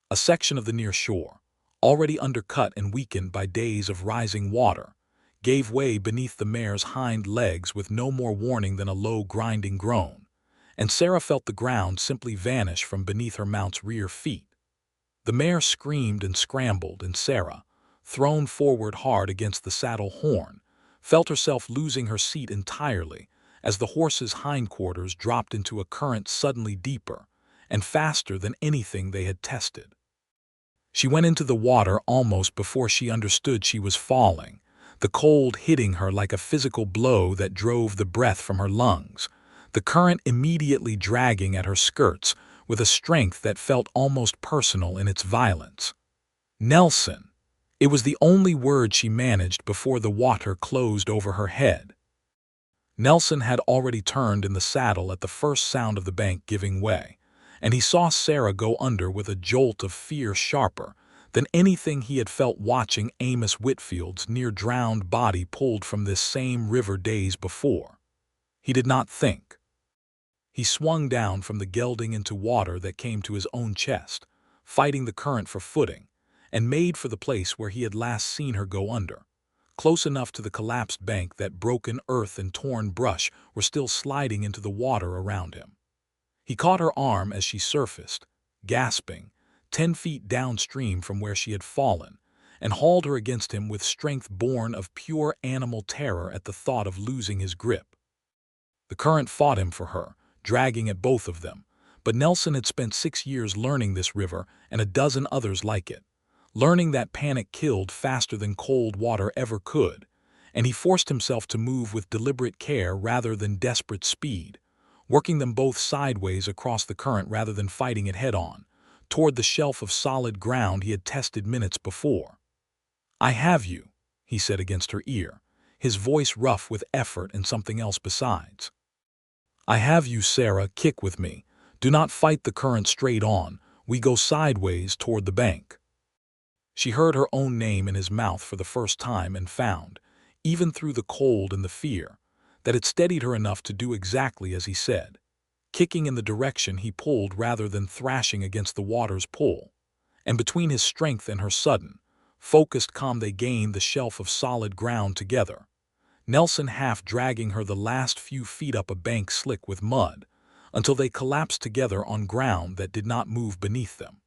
A section of the near shore, already undercut and weakened by days of rising water, gave way beneath the mare's hind legs with no more warning than a low grinding groan, and Sarah felt the ground simply vanish from beneath her mount's rear feet. The mare screamed and scrambled, and Sarah, thrown forward hard against the saddle horn, felt herself losing her seat entirely as the horse's hindquarters dropped into a current suddenly deeper and faster than anything they had tested. She went into the water almost before she understood she was falling, the cold hitting her like a physical blow that drove the breath from her lungs, the current immediately dragging at her skirts with a strength that felt almost personal in its violence. "Nelson!" It was the only word she managed before the water closed over her head. Nelson had already turned in the saddle at the first sound of the bank giving way, and he saw Sarah go under with a jolt of fear sharper than anything he had felt watching Amos Whitfield's near-drowned body pulled from this same river days before. He did not think. He swung down from the gelding into water that came to his own chest, fighting the current for footing, and made for the place where he had last seen her go under, close enough to the collapsed bank that broken earth and torn brush were still sliding into the water around him. He caught her arm as she surfaced, gasping, 10 feet downstream from where she had fallen, and hauled her against him with strength born of pure animal terror at the thought of losing his grip. The current fought him for her, dragging at both of them, but Nelson had spent 6 years learning this river and a dozen others like it, learning that panic killed faster than cold water ever could, and he forced himself to move with deliberate care rather than desperate speed, working them both sideways across the current rather than fighting it head-on, toward the shelf of solid ground he had tested minutes before. "I have you," he said against her ear, his voice rough with effort and something else besides. "I have you, Sarah, kick with me. Do not fight the current straight on, we go sideways toward the bank." She heard her own name in his mouth for the first time and found, even through the cold and the fear, that it steadied her enough to do exactly as he said, kicking in the direction he pulled rather than thrashing against the water's pull, and between his strength and her sudden, focused calm they gained the shelf of solid ground together, Nelson half dragging her the last few feet up a bank slick with mud, until they collapsed together on ground that did not move beneath them.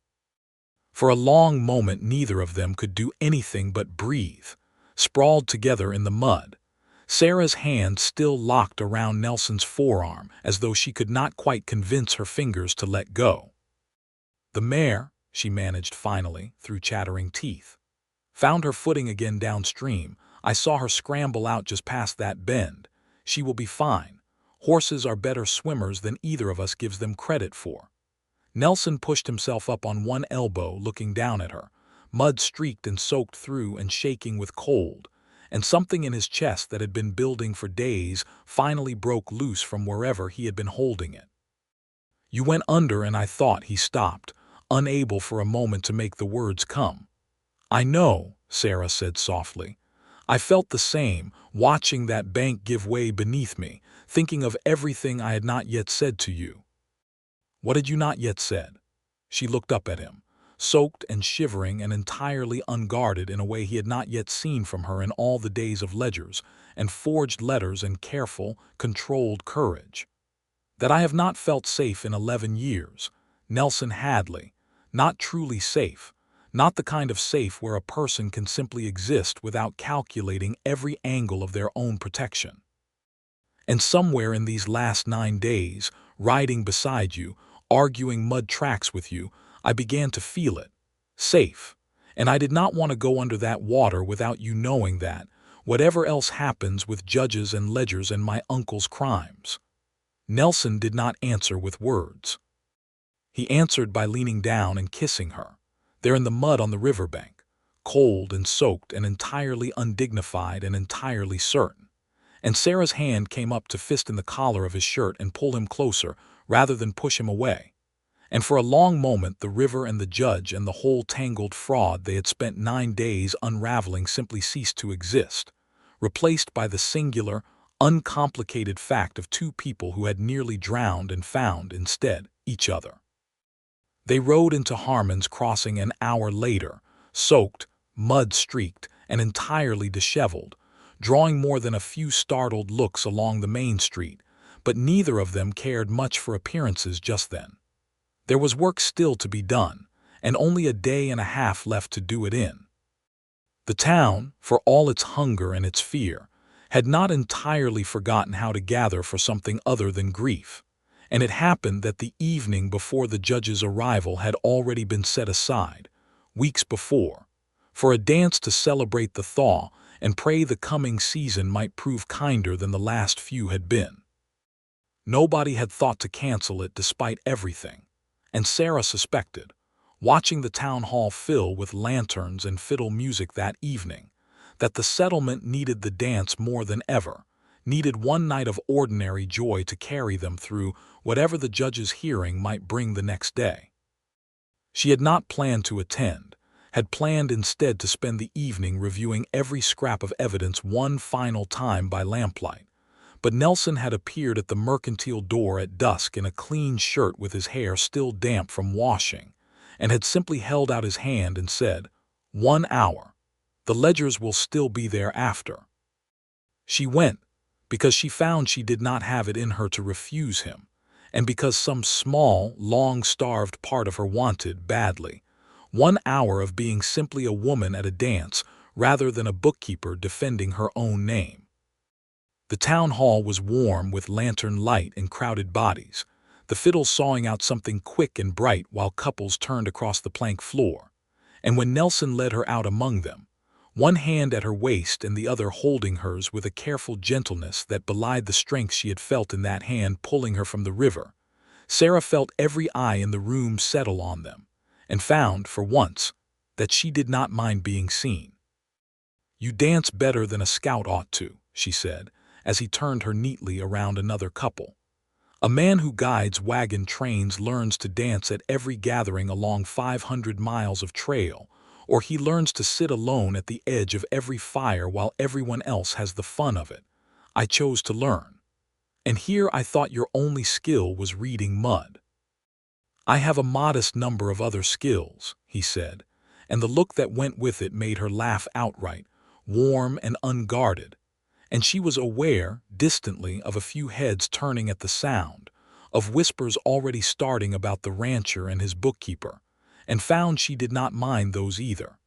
For a long moment neither of them could do anything but breathe, sprawled together in the mud, Sarah's hand still locked around Nelson's forearm as though she could not quite convince her fingers to let go. "The mare," she managed finally, through chattering teeth, "found her footing again downstream. I saw her scramble out just past that bend. She will be fine. Horses are better swimmers than either of us gives them credit for." Nelson pushed himself up on one elbow, looking down at her, mud-streaked and soaked through and shaking with cold, and something in his chest that had been building for days finally broke loose from wherever he had been holding it. "You went under and I thought," he stopped, unable for a moment to make the words come. "I know," Sarah said softly. "I felt the same, watching that bank give way beneath me, thinking of everything I had not yet said to you." "What had you not yet said?" She looked up at him, soaked and shivering and entirely unguarded in a way he had not yet seen from her in all the days of ledgers and forged letters and careful, controlled courage. "That I have not felt safe in 11 years, Nelson Hadley, not truly safe, not the kind of safe where a person can simply exist without calculating every angle of their own protection. And somewhere in these last 9 days, riding beside you, arguing mud tracks with you, I began to feel it. Safe. And I did not want to go under that water without you knowing that, whatever else happens with judges and ledgers and my uncle's crimes." Nelson did not answer with words. He answered by leaning down and kissing her, there in the mud on the riverbank, cold and soaked and entirely undignified and entirely certain. And Sarah's hand came up to fist in the collar of his shirt and pull him closer rather than push him away. And for a long moment the river and the judge and the whole tangled fraud they had spent 9 days unraveling simply ceased to exist, replaced by the singular, uncomplicated fact of 2 people who had nearly drowned and found, instead, each other. They rode into Harmon's Crossing an hour later, soaked, mud-streaked, and entirely disheveled, drawing more than a few startled looks along the main street, but neither of them cared much for appearances just then. There was work still to be done, and only a day and a half left to do it in. The town, for all its hunger and its fear, had not entirely forgotten how to gather for something other than grief, and it happened that the evening before the judge's arrival had already been set aside, weeks before, for a dance to celebrate the thaw and pray the coming season might prove kinder than the last few had been. Nobody had thought to cancel it despite everything, and Sarah suspected, watching the town hall fill with lanterns and fiddle music that evening, that the settlement needed the dance more than ever, needed one night of ordinary joy to carry them through whatever the judge's hearing might bring the next day. She had not planned to attend, had planned instead to spend the evening reviewing every scrap of evidence one final time by lamplight. But Nelson had appeared at the mercantile door at dusk in a clean shirt with his hair still damp from washing, and had simply held out his hand and said, "1 hour. The ledgers will still be there after." She went, because she found she did not have it in her to refuse him, and because some small, long-starved part of her wanted, badly, 1 hour of being simply a woman at a dance rather than a bookkeeper defending her own name. The town hall was warm with lantern light and crowded bodies, the fiddles sawing out something quick and bright while couples turned across the plank floor. And when Nelson led her out among them, one hand at her waist and the other holding hers with a careful gentleness that belied the strength she had felt in that hand pulling her from the river, Sarah felt every eye in the room settle on them, and found, for once, that she did not mind being seen. "You dance better than a scout ought to," she said, as he turned her neatly around another couple. "A man who guides wagon trains learns to dance at every gathering along 500 miles of trail, or he learns to sit alone at the edge of every fire while everyone else has the fun of it. I chose to learn. And here I thought your only skill was reading mud." "I have a modest number of other skills," he said, and the look that went with it made her laugh outright, warm and unguarded. And she was aware, distantly, of a few heads turning at the sound, of whispers already starting about the rancher and his bookkeeper, and found she did not mind those either.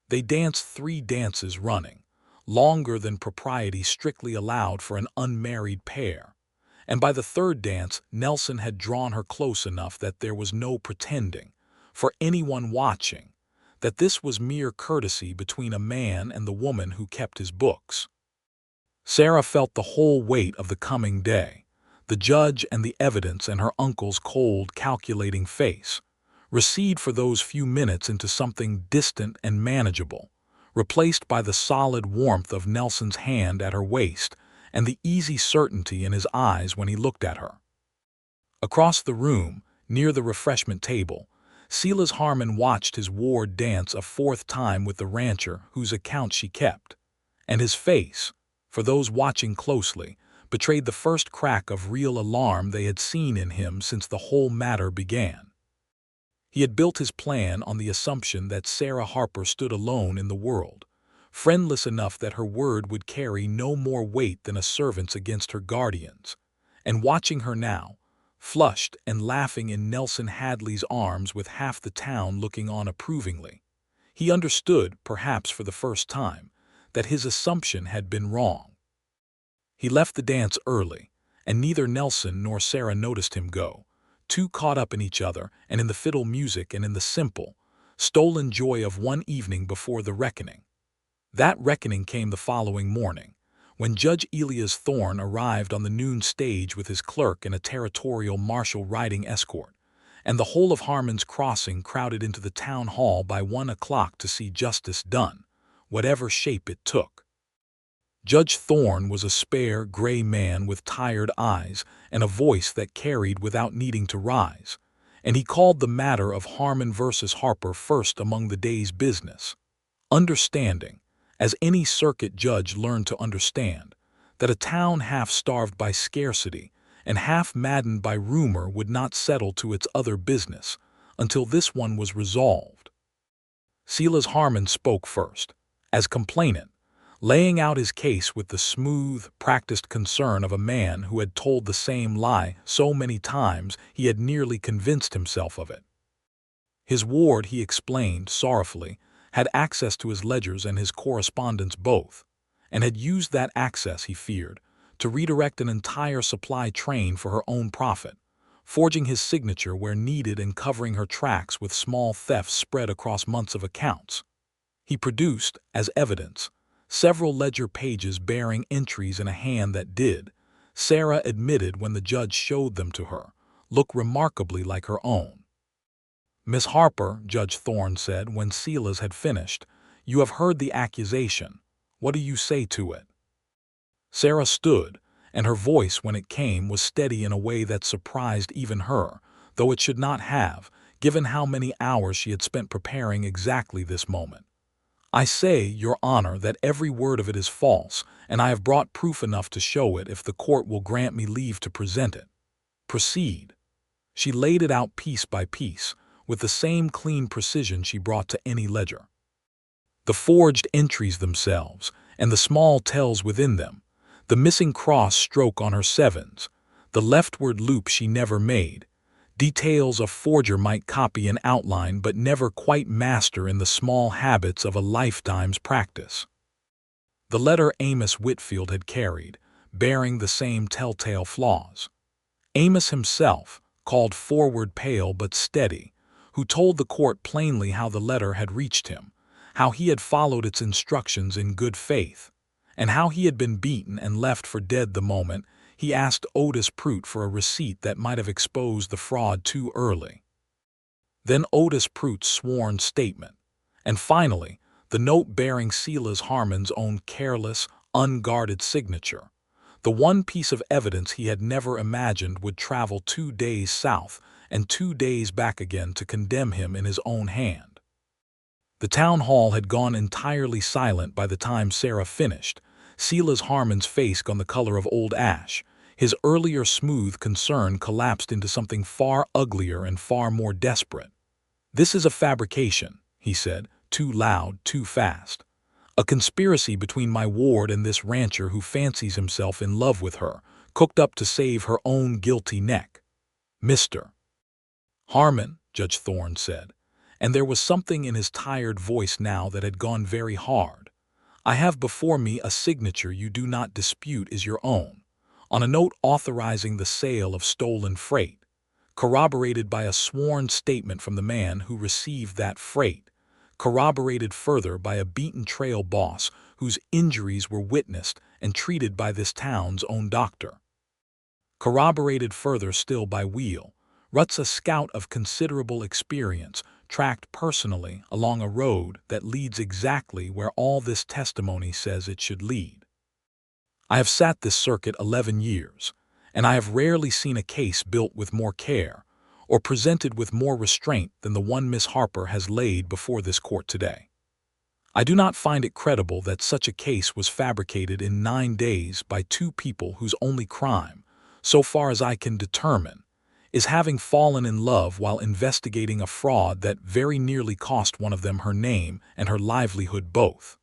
They danced 3 dances running, longer than propriety strictly allowed for an unmarried pair, and by the 3rd dance Nelson had drawn her close enough that there was no pretending, for anyone watching, that this was mere courtesy between a man and the woman who kept his books. Sarah felt the whole weight of the coming day, the judge and the evidence and her uncle's cold, calculating face, recede for those few minutes into something distant and manageable, replaced by the solid warmth of Nelson's hand at her waist and the easy certainty in his eyes when he looked at her. Across the room, near the refreshment table, Silas Harmon watched his ward dance a 4th time with the rancher whose account she kept, and his face, for those watching closely, betrayed the first crack of real alarm they had seen in him since the whole matter began. He had built his plan on the assumption that Sarah Harper stood alone in the world, friendless enough that her word would carry no more weight than a servant's against her guardians, and watching her now, flushed and laughing in Nelson Hadley's arms with half the town looking on approvingly, he understood, perhaps for the first time, that his assumption had been wrong. He left the dance early, and neither Nelson nor Sarah noticed him go, too caught up in each other and in the fiddle music and in the simple, stolen joy of one evening before the reckoning. That reckoning came the following morning, when Judge Elias Thorne arrived on the noon stage with his clerk and a territorial marshal riding escort, and the whole of Harmon's Crossing crowded into the town hall by 1 o'clock to see justice done, whatever shape it took. Judge Thorne was a spare, gray man with tired eyes and a voice that carried without needing to rise, and he called the matter of Harmon versus Harper first among the day's business, understanding, as any circuit judge learned to understand, that a town half-starved by scarcity and half-maddened by rumor would not settle to its other business until this one was resolved. Silas Harmon spoke first, as complainant, laying out his case with the smooth, practiced concern of a man who had told the same lie so many times he had nearly convinced himself of it. His ward, he explained sorrowfully, had access to his ledgers and his correspondence both, and had used that access, he feared, to redirect an entire supply train for her own profit, forging his signature where needed and covering her tracks with small thefts spread across months of accounts. He produced, as evidence, several ledger pages bearing entries in a hand that did, Sarah admitted when the judge showed them to her, look remarkably like her own. "Miss Harper," Judge Thorne said when Silas had finished, "you have heard the accusation. What do you say to it?" Sarah stood, and her voice when it came was steady in a way that surprised even her, though it should not have, given how many hours she had spent preparing exactly this moment. "I say, Your Honor, that every word of it is false, and I have brought proof enough to show it if the court will grant me leave to present it." "Proceed." She laid it out piece by piece, with the same clean precision she brought to any ledger. The forged entries themselves, and the small tells within them, the missing cross stroke on her sevens, the leftward loop she never made, details a forger might copy in outline but never quite master in the small habits of a lifetime's practice. The letter Amos Whitfield had carried, bearing the same telltale flaws. Amos himself, called forward pale but steady, who told the court plainly how the letter had reached him, how he had followed its instructions in good faith, and how he had been beaten and left for dead the moment he asked Otis Prout for a receipt that might have exposed the fraud too early. Then Otis Prout's sworn statement, and finally, the note bearing Silas Harmon's own careless, unguarded signature, the one piece of evidence he had never imagined would travel 2 days south and 2 days back again to condemn him in his own hand. The town hall had gone entirely silent by the time Sarah finished. Silas Harmon's face gone the color of old ash. His earlier smooth concern collapsed into something far uglier and far more desperate. "This is a fabrication," he said, too loud, too fast. "A conspiracy between my ward and this rancher who fancies himself in love with her, cooked up to save her own guilty neck." "Mr. Harmon," Judge Thorne said, and there was something in his tired voice now that had gone very hard, "I have before me a signature you do not dispute is your own, on a note authorizing the sale of stolen freight, corroborated by a sworn statement from the man who received that freight, corroborated further by a beaten trail boss whose injuries were witnessed and treated by this town's own doctor, corroborated further still by Wheel, Rut's a scout of considerable experience, tracked personally along a road that leads exactly where all this testimony says it should lead. I have sat this circuit 11 years, and I have rarely seen a case built with more care or presented with more restraint than the one Miss Harper has laid before this court today. I do not find it credible that such a case was fabricated in 9 days by 2 people whose only crime, so far as I can determine, is having fallen in love while investigating a fraud that very nearly cost one of them her name and her livelihood both."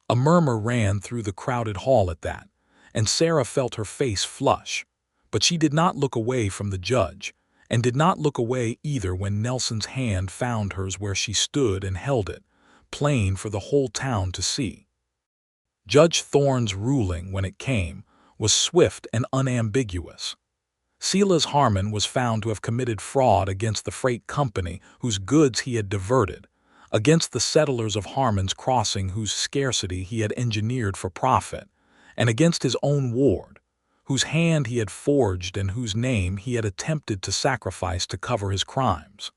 A murmur ran through the crowded hall at that, and Sarah felt her face flush, but she did not look away from the judge, and did not look away either when Nelson's hand found hers where she stood and held it, plain for the whole town to see. Judge Thorne's ruling, when it came, was swift and unambiguous. Silas Harmon was found to have committed fraud against the freight company whose goods he had diverted, against the settlers of Harmon's Crossing whose scarcity he had engineered for profit, and against his own ward, whose hand he had forged and whose name he had attempted to sacrifice to cover his crimes.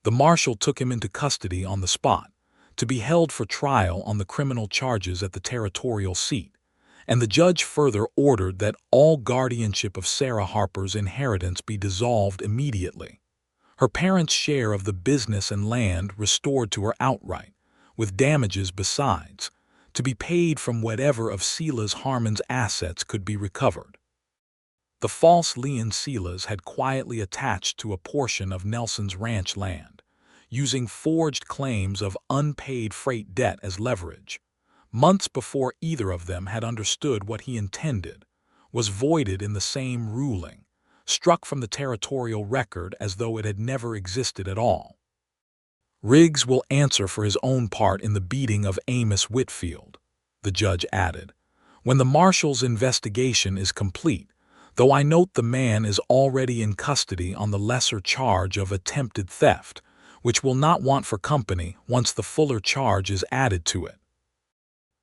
The marshal took him into custody on the spot, to be held for trial on the criminal charges at the territorial seat, and the judge further ordered that all guardianship of Sarah Harper's inheritance be dissolved immediately, her parents' share of the business and land restored to her outright, with damages besides, to be paid from whatever of Silas Harmon's assets could be recovered. The false Leon Silas had quietly attached to a portion of Nelson's ranch land, using forged claims of unpaid freight debt as leverage, months before either of them had understood what he intended, was voided in the same ruling, struck from the territorial record as though it had never existed at all. "Riggs will answer for his own part in the beating of Amos Whitfield," the judge added, "when the marshal's investigation is complete, though I note the man is already in custody on the lesser charge of attempted theft, which will not want for company once the fuller charge is added to it."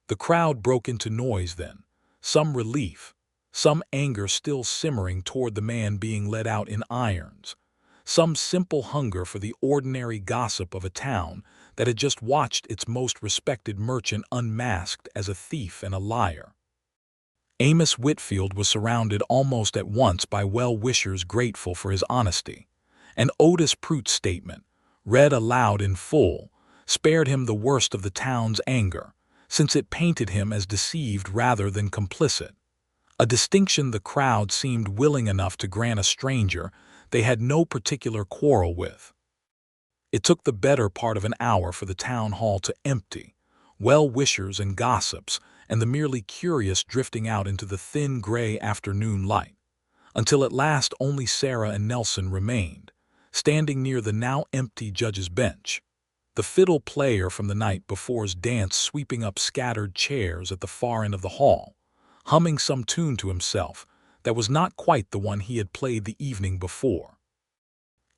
The crowd broke into noise then, some relief, some anger still simmering toward the man being led out in irons, some simple hunger for the ordinary gossip of a town that had just watched its most respected merchant unmasked as a thief and a liar. Amos Whitfield was surrounded almost at once by well-wishers grateful for his honesty, and Otis Prout's statement, read aloud in full, spared him the worst of the town's anger, since it painted him as deceived rather than complicit, a distinction the crowd seemed willing enough to grant a stranger they had no particular quarrel with. It took the better part of an hour for the town hall to empty, well-wishers and gossips and the merely curious drifting out into the thin gray afternoon light, until at last only Sarah and Nelson remained, standing near the now empty judge's bench, the fiddle player from the night before's dance sweeping up scattered chairs at the far end of the hall, humming some tune to himself that was not quite the one he had played the evening before.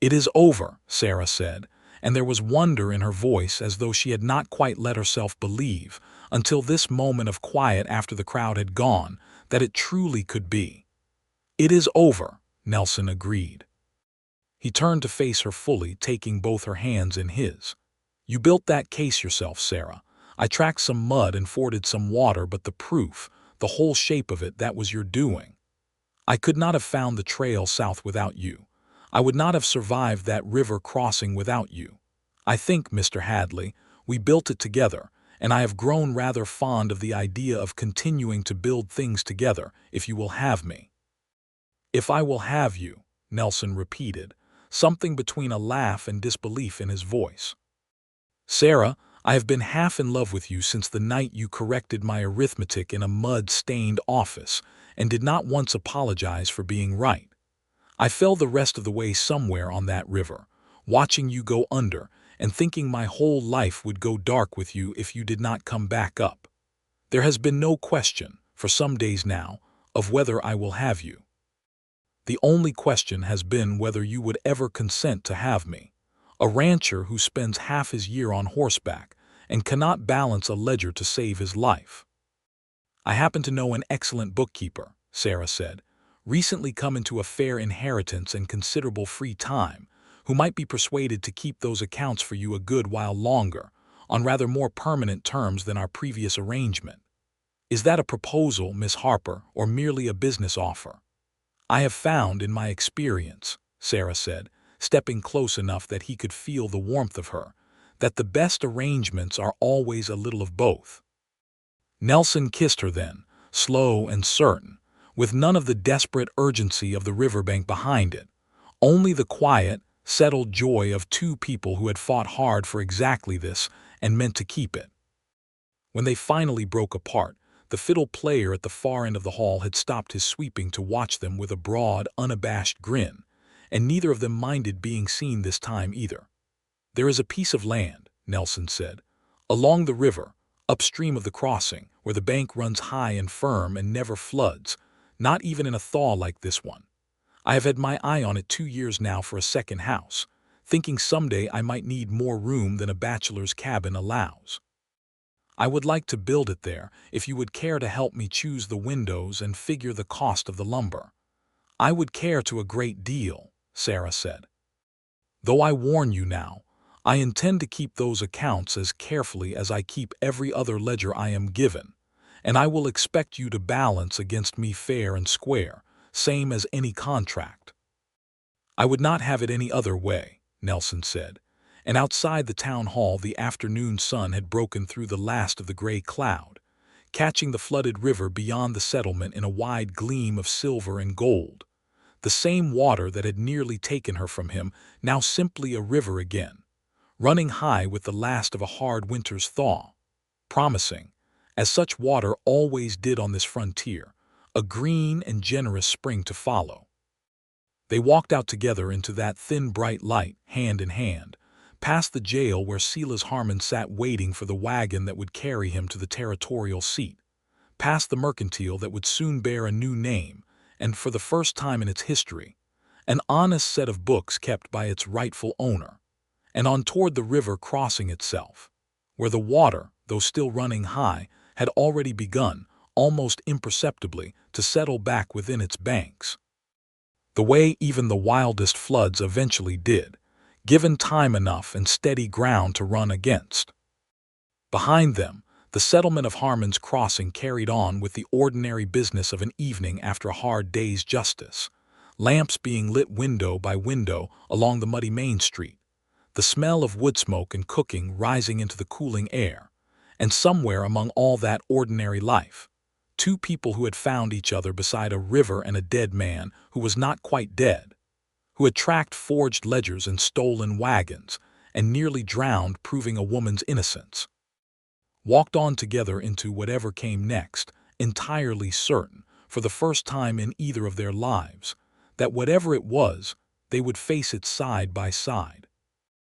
"It is over," Sarah said, and there was wonder in her voice as though she had not quite let herself believe, until this moment of quiet after the crowd had gone, that it truly could be. "It is over," Nelson agreed. He turned to face her fully, taking both her hands in his. "You built that case yourself, Sarah. I tracked some mud and forded some water, but the proof, the whole shape of it, that was your doing. I could not have found the trail south without you. I would not have survived that river crossing without you. I think, Mr. Hadley, we built it together, and I have grown rather fond of the idea of continuing to build things together, if you will have me." "If I will have you," Nelson repeated, something between a laugh and disbelief in his voice. "Sarah, I have been half in love with you since the night you corrected my arithmetic in a mud-stained office and did not once apologize for being right. I fell the rest of the way somewhere on that river, watching you go under and thinking my whole life would go dark with you if you did not come back up. There has been no question, for some days now, of whether I will have you. The only question has been whether you would ever consent to have me, a rancher who spends half his year on horseback and cannot balance a ledger to save his life. I happen to know an excellent bookkeeper," Sarah said, "recently come into a fair inheritance and considerable free time, who might be persuaded to keep those accounts for you a good while longer, on rather more permanent terms than our previous arrangement. Is that a proposal, Miss Harper, or merely a business offer?" "I have found, in my experience," Sarah said, stepping close enough that he could feel the warmth of her, "that the best arrangements are always a little of both." Nelson kissed her then, slow and certain, with none of the desperate urgency of the riverbank behind it, only the quiet, settled joy of two people who had fought hard for exactly this and meant to keep it. When they finally broke apart, the fiddle player at the far end of the hall had stopped his sweeping to watch them with a broad, unabashed grin, and neither of them minded being seen this time either. "There is a piece of land," Nelson said, "along the river, upstream of the crossing, where the bank runs high and firm and never floods, not even in a thaw like this one. I have had my eye on it 2 years now for a second house, thinking someday I might need more room than a bachelor's cabin allows. I would like to build it there if you would care to help me choose the windows and figure the cost of the lumber." "I would care to a great deal," Sarah said. "Though I warn you now, I intend to keep those accounts as carefully as I keep every other ledger I am given, and I will expect you to balance against me fair and square, same as any contract." "I would not have it any other way," Nelson said, and outside the town hall the afternoon sun had broken through the last of the gray cloud, catching the flooded river beyond the settlement in a wide gleam of silver and gold, the same water that had nearly taken her from him, now simply a river again, running high with the last of a hard winter's thaw, promising, as such water always did on this frontier, a green and generous spring to follow. They walked out together into that thin bright light, hand in hand, past the jail where Silas Harmon sat waiting for the wagon that would carry him to the territorial seat, past the mercantile that would soon bear a new name, and for the first time in its history, an honest set of books kept by its rightful owner, and on toward the river crossing itself, where the water, though still running high, had already begun, almost imperceptibly, to settle back within its banks, the way even the wildest floods eventually did, given time enough and steady ground to run against. Behind them, The settlement of Harmon's Crossing carried on with the ordinary business of an evening after a hard day's justice, lamps being lit window by window along the muddy main street, the smell of wood smoke and cooking rising into the cooling air, and somewhere among all that ordinary life, two people who had found each other beside a river and a dead man who was not quite dead, who had tracked forged ledgers and stolen wagons, and nearly drowned proving a woman's innocence, walked on together into whatever came next, entirely certain, for the first time in either of their lives, that whatever it was, they would face it side by side.